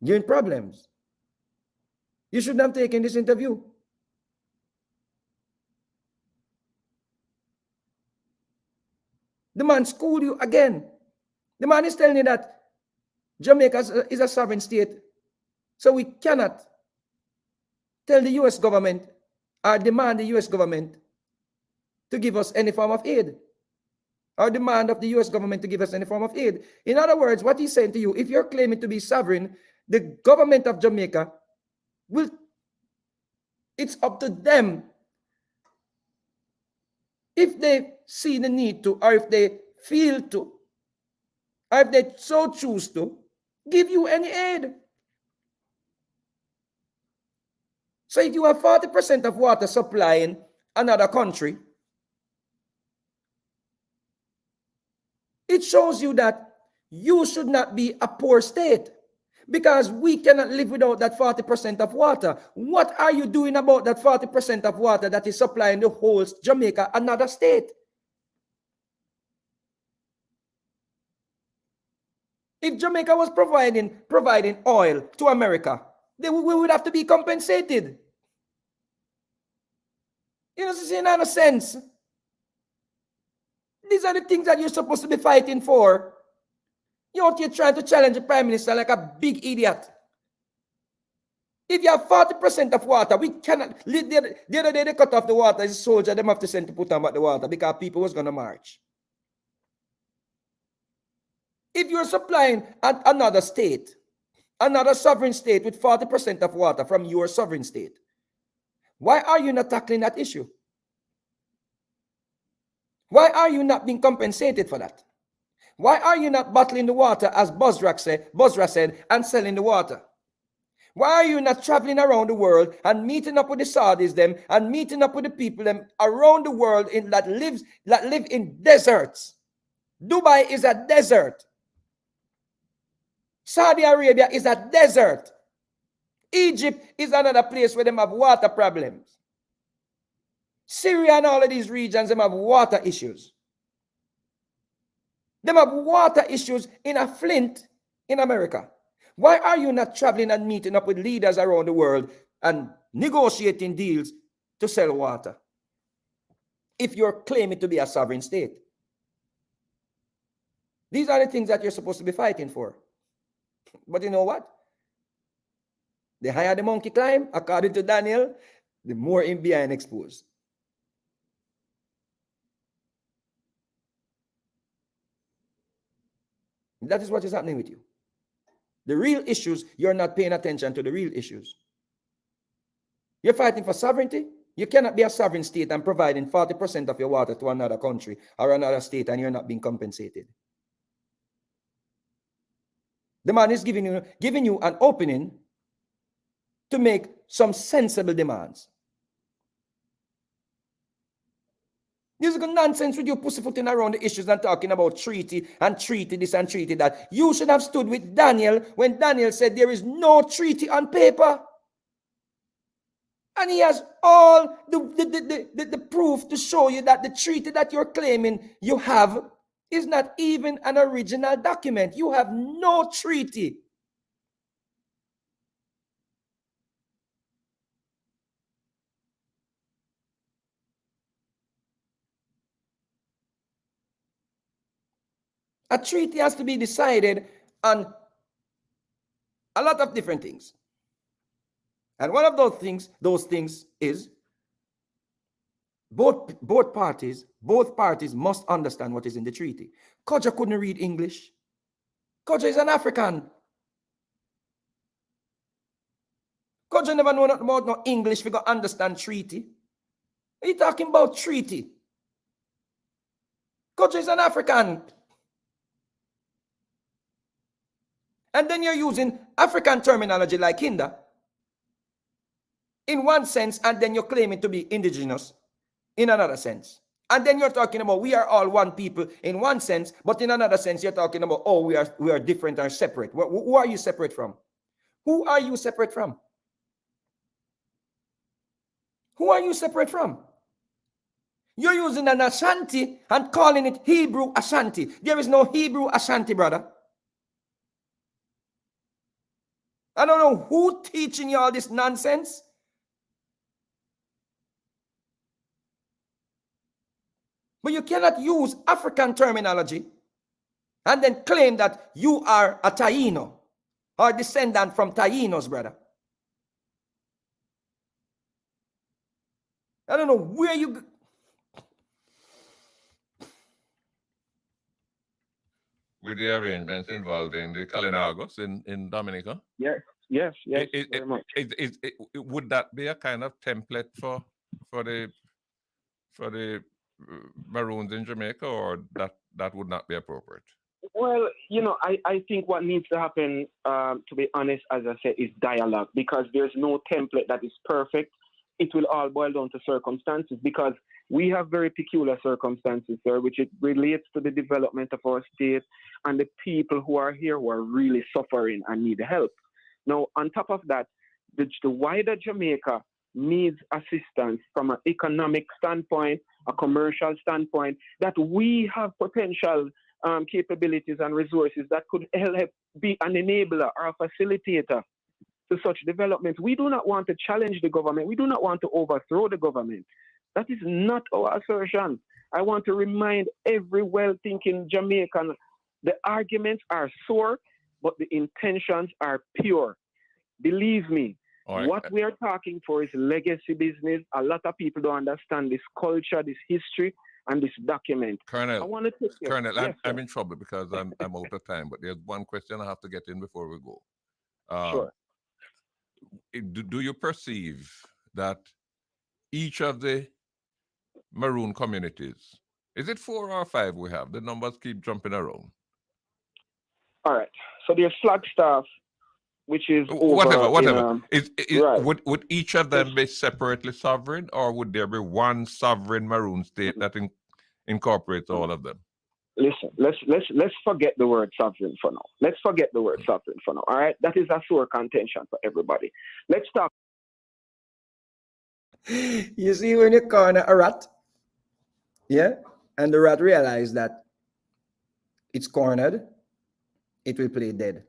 You're in problems. You shouldn't have taken this interview. The man schooled you again. The man is telling you that Jamaica is a sovereign state. So we cannot tell the US government or demand the US government to give us any form of aid, or demand of the US government to give us any form of aid. In other words, what he's saying to you, if you're claiming to be sovereign, the government of Jamaica will, it's up to them if they see the need to, or if they feel to, or if they so choose to, give you any aid. So if you have 40% of water supplying another country, it shows you that you should not be a poor state, because we cannot live without that 40% of water. What are you doing about that 40% of water that is supplying the whole Jamaica, another state? If Jamaica was providing oil to America, then we would have to be compensated. You know, this is in a sense. These are the things that you're supposed to be fighting for. You're out here trying to challenge the Prime Minister like a big idiot. If you have 40% of water, we cannot. The other day they cut off the water. It's a soldier, them have to send to put on back the water because people was going to march. If you're supplying another state, another sovereign state with 40% of water from your sovereign state, why are you not tackling that issue? Why are you not being compensated for that? Why are you not bottling the water, as Bozra said, and selling the water? Why are you not traveling around the world and meeting up with the Saudis them and meeting up with the people them around the world that live in deserts? Dubai is a desert. Saudi Arabia is a desert. Egypt is another place where they have water problems. Syria and all of these regions, they have water issues. They have water issues in a Flint in America. Why are you not traveling and meeting up with leaders around the world and negotiating deals to sell water if you're claiming to be a sovereign state? These are the things that you're supposed to be fighting for. But you know what? The higher the monkey climb, according to Daniel, the more him behind exposed. That is what is happening with you. The real issues, you're not paying attention to the real issues. You're fighting for sovereignty. You cannot be a sovereign state and providing 40% of your water to another country or another state and you're not being compensated. The man is giving you an opening to make some sensible demands. This is nonsense with you pussyfooting around the issues and talking about treaty this and treaty that. You should have stood with Daniel when Daniel said there is no treaty on paper. And he has all the proof to show you that the treaty that you're claiming you have is not even an original document. You have no treaty. A treaty has to be decided on a lot of different things. And one of those things is both parties must understand what is in the treaty. Kojo couldn't read English. Kojo is an African. Kojo never know nothing about no English we got understand treaty. Are you talking about treaty? Kojo is an African. And then you're using African terminology like Hinda in one sense, and then you're claiming to be indigenous in another sense. And then you're talking about we are all one people in one sense, but in another sense you're talking about, oh, we are different or separate. Who are you separate from? Who are you separate from? Who are you separate from? You're using an Ashanti and calling it Hebrew Ashanti. There is no Hebrew Ashanti, brother. I don't know who teaching you all this nonsense. But you cannot use African terminology and then claim that you are a Taino or descendant from Tainos, brother. I don't know where you... With the arrangements involving the Kalinagos in Dominica? Yes, very much. Would that be a kind of template for the Maroons in Jamaica, or that would not be appropriate? Well, I think what needs to happen, to be honest, as I said, is dialogue, because there's no template that is perfect. It will all boil down to circumstances, because we have very peculiar circumstances, sir, which it relates to the development of our state and the people who are here who are really suffering and need help. Now, on top of that, the wider Jamaica needs assistance from an economic standpoint, a commercial standpoint, that we have potential capabilities and resources that could help be an enabler or a facilitator to such developments. We do not want to challenge the government. We do not want to overthrow the government. That is not our assertion. I want to remind every well-thinking Jamaican, the arguments are sore, but the intentions are pure. Believe me, what we are talking for is legacy business. A lot of people don't understand this culture, this history, and this document. Colonel, I want to take care. Colonel, Yes, I'm in trouble because I'm out of time, but there's one question I have to get in before we go. Sure. Do you perceive that each of the Maroon communities, is it 4 or 5 we have? The numbers keep jumping around. All right. So there's Flagstaff, which is whatever. over. Right. Would each of them be separately sovereign, or would there be one sovereign Maroon state that incorporates all of them? Listen, let's forget the word sovereign for now. Let's forget the word sovereign for now. All right, that is a sore contention for everybody. Let's talk. You see, when you corner a rat, yeah, and the rat realizes that it's cornered, it will play dead.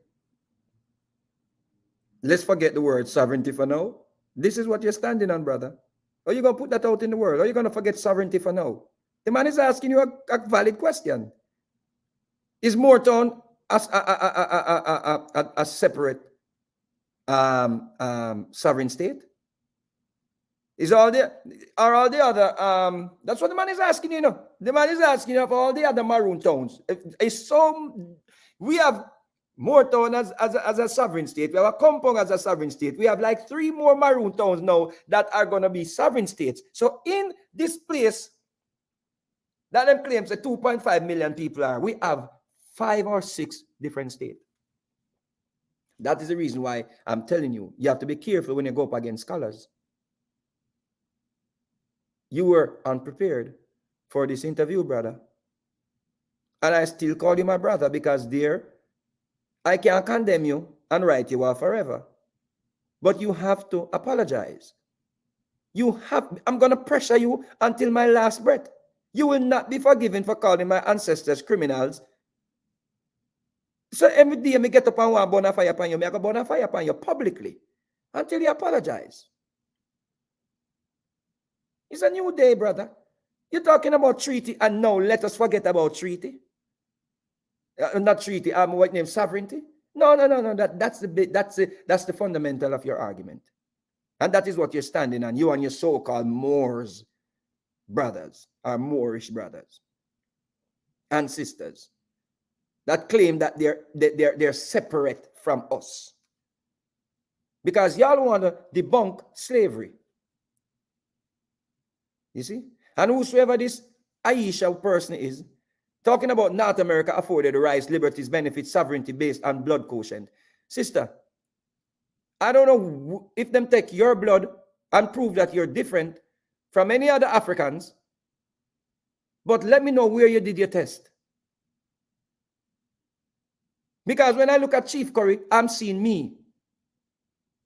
Let's forget the word sovereignty for now. This is what you're standing on, brother. Are you going to put that out in the world? Are you going to forget sovereignty for now? The man is asking you a valid question. Is Moortown a separate sovereign state? Are all the other that's what the man is asking, you know. The man is asking of all the other Maroon towns. We have Moortown as a sovereign state. We have a Compound as a sovereign state. We have like 3 more Maroon towns now that are going to be sovereign states. So in this place that them claims that 2.5 million people are, we have 5 or 6 different states. That is the reason why I'm telling you, you have to be careful when you go up against scholars. You were unprepared for this interview, brother. And I still call you my brother because I can't condemn you and write you off forever. But you have to apologize. I'm going to pressure you until my last breath. You will not be forgiven for calling my ancestors criminals. So every day I get up and want to burn a fire upon you, I go burn a fire upon you publicly until you apologize. It's a new day, brother. You're talking about treaty, and now let us forget about treaty. Not treaty. What name? Sovereignty. No. That's the fundamental of your argument, and that is what you're standing on. You and your so-called Moors brothers, or Moorish brothers and sisters, that claim that they're separate from us because y'all want to debunk slavery. You see? And whosoever this Aisha person is, talking about North America afforded rights, liberties, benefits, sovereignty based on blood quotient. Sister, I don't know if them take your blood and prove that you're different from any other Africans, but let me know where you did your test. Because when I look at Chief Currie, I'm seeing me.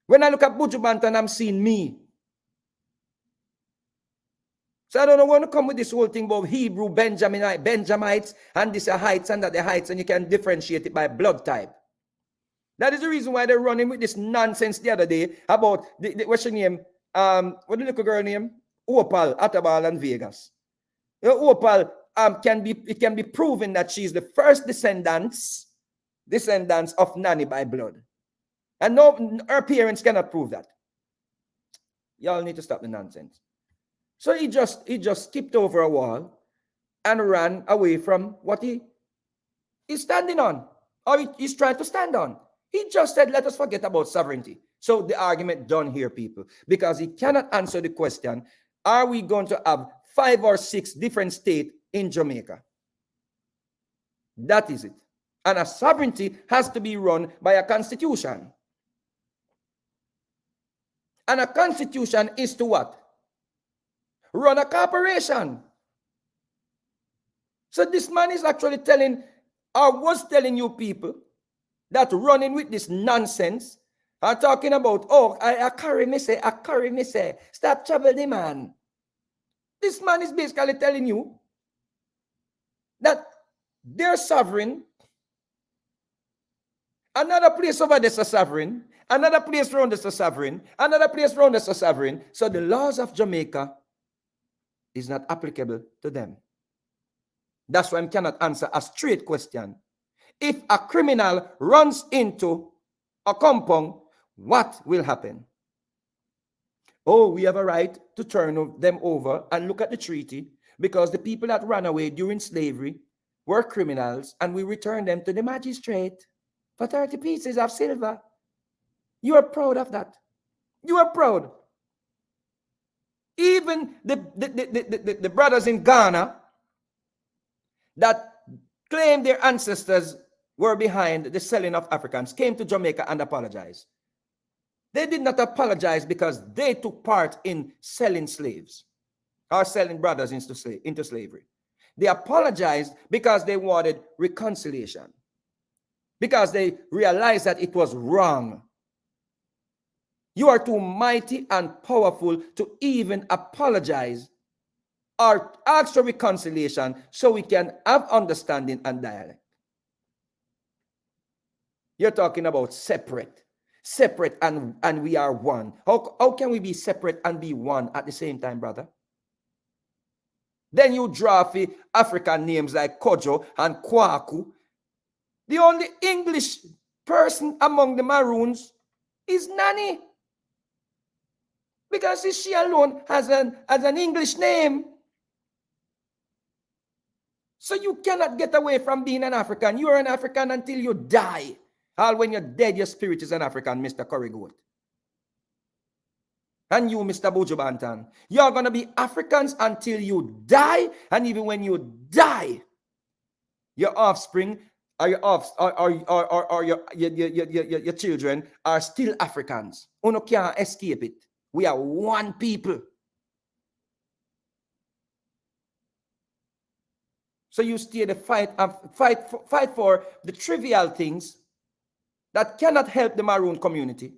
When I look at Buju Banton, I'm seeing me. So I don't know when to come with this whole thing about Hebrew, Benjamites, and this are heights and that the heights, and you can differentiate it by blood type. That is the reason why they're running with this nonsense the other day about what's her name? What the little girl name? Opal, Atabal, and Vegas. Opal it can be proven that she's the first descendants of Nanny by blood. And no, her parents cannot prove that. Y'all need to stop the nonsense. So he just skipped over a wall and ran away from what he's standing on, or he's trying to stand on. He just said, let us forget about sovereignty. So the argument done here, people, because he cannot answer the question, are we going to have 5 or 6 different states in Jamaica? That is it. And a sovereignty has to be run by a constitution. And a constitution is to what? Run a corporation. So this man is actually telling, or was telling you people, that running with this nonsense are talking about, oh, I Currie me say, stop trouble the man. This man is basically telling you that they're sovereign, another place over there's a sovereign, another place around there's a sovereign, another place around there's a sovereign. So the laws of Jamaica is not applicable to them. That's why I cannot answer a straight question. If a criminal runs into a compound, what will happen? Oh, we have a right to turn them over and look at the treaty, because the people that ran away during slavery were criminals, and we return them to the magistrate for 30 pieces of silver. You are proud of that. You are proud. Even the brothers in Ghana that claim their ancestors were behind the selling of Africans came to Jamaica and apologized. They did not apologize because they took part in selling slaves or selling brothers into slavery. They apologized because they wanted reconciliation, because they realized that it was wrong. You are too mighty and powerful to even apologize or ask for reconciliation so we can have understanding and dialogue. You're talking about separate and we are one. How can we be separate and be one at the same time, brother? Then you draw the African names like Kojo and Kwaku. The only English person among the Maroons is Nanny, because she alone has an English name. So you cannot get away from being an African. You are an African until you die. All when you're dead, your spirit is an African, Mr. Currie Goat. And you, Mr. Buju Banton, you're going to be Africans until you die. And even when you die, your offspring or your children are still Africans. You can't escape it. We are one people. So you stay the fight for the trivial things that cannot help the Maroon community,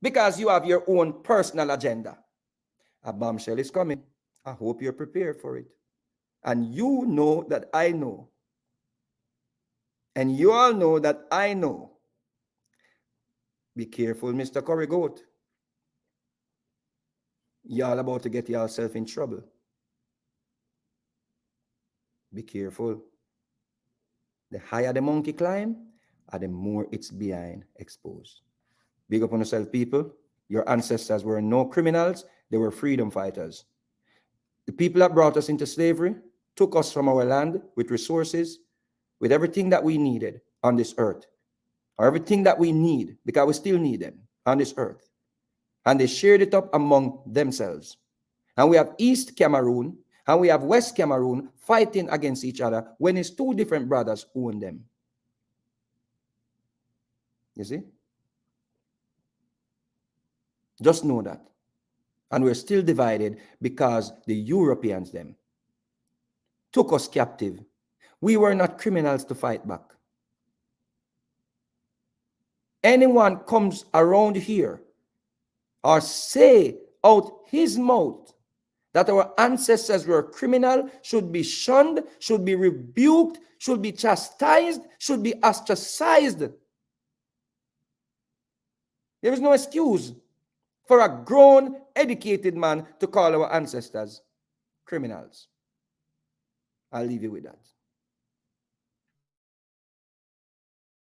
because you have your own personal agenda. A bombshell is coming. I hope you're prepared for it. And you know that I know. And you all know that I know. Be careful, Mr. Currie Goat. Y'all about to get yourself in trouble. Be careful. The higher the monkey climb, the more its behind exposed. Big up on yourself, people. Your ancestors were no criminals. They were freedom fighters. The people that brought us into slavery took us from our land with resources, with everything that we needed on this earth, or everything that we need, because we still need them on this earth. And they shared it up among themselves. And we have East Cameroon and we have West Cameroon fighting against each other when it's 2 different brothers who own them. You see? Just know that. And we're still divided because the Europeans them took us captive. We were not criminals to fight back. Anyone comes around here or say out his mouth that our ancestors were criminal, should be shunned, should be rebuked, should be chastised, should be ostracized. There is no excuse for a grown, educated man to call our ancestors criminals. I'll leave you with that.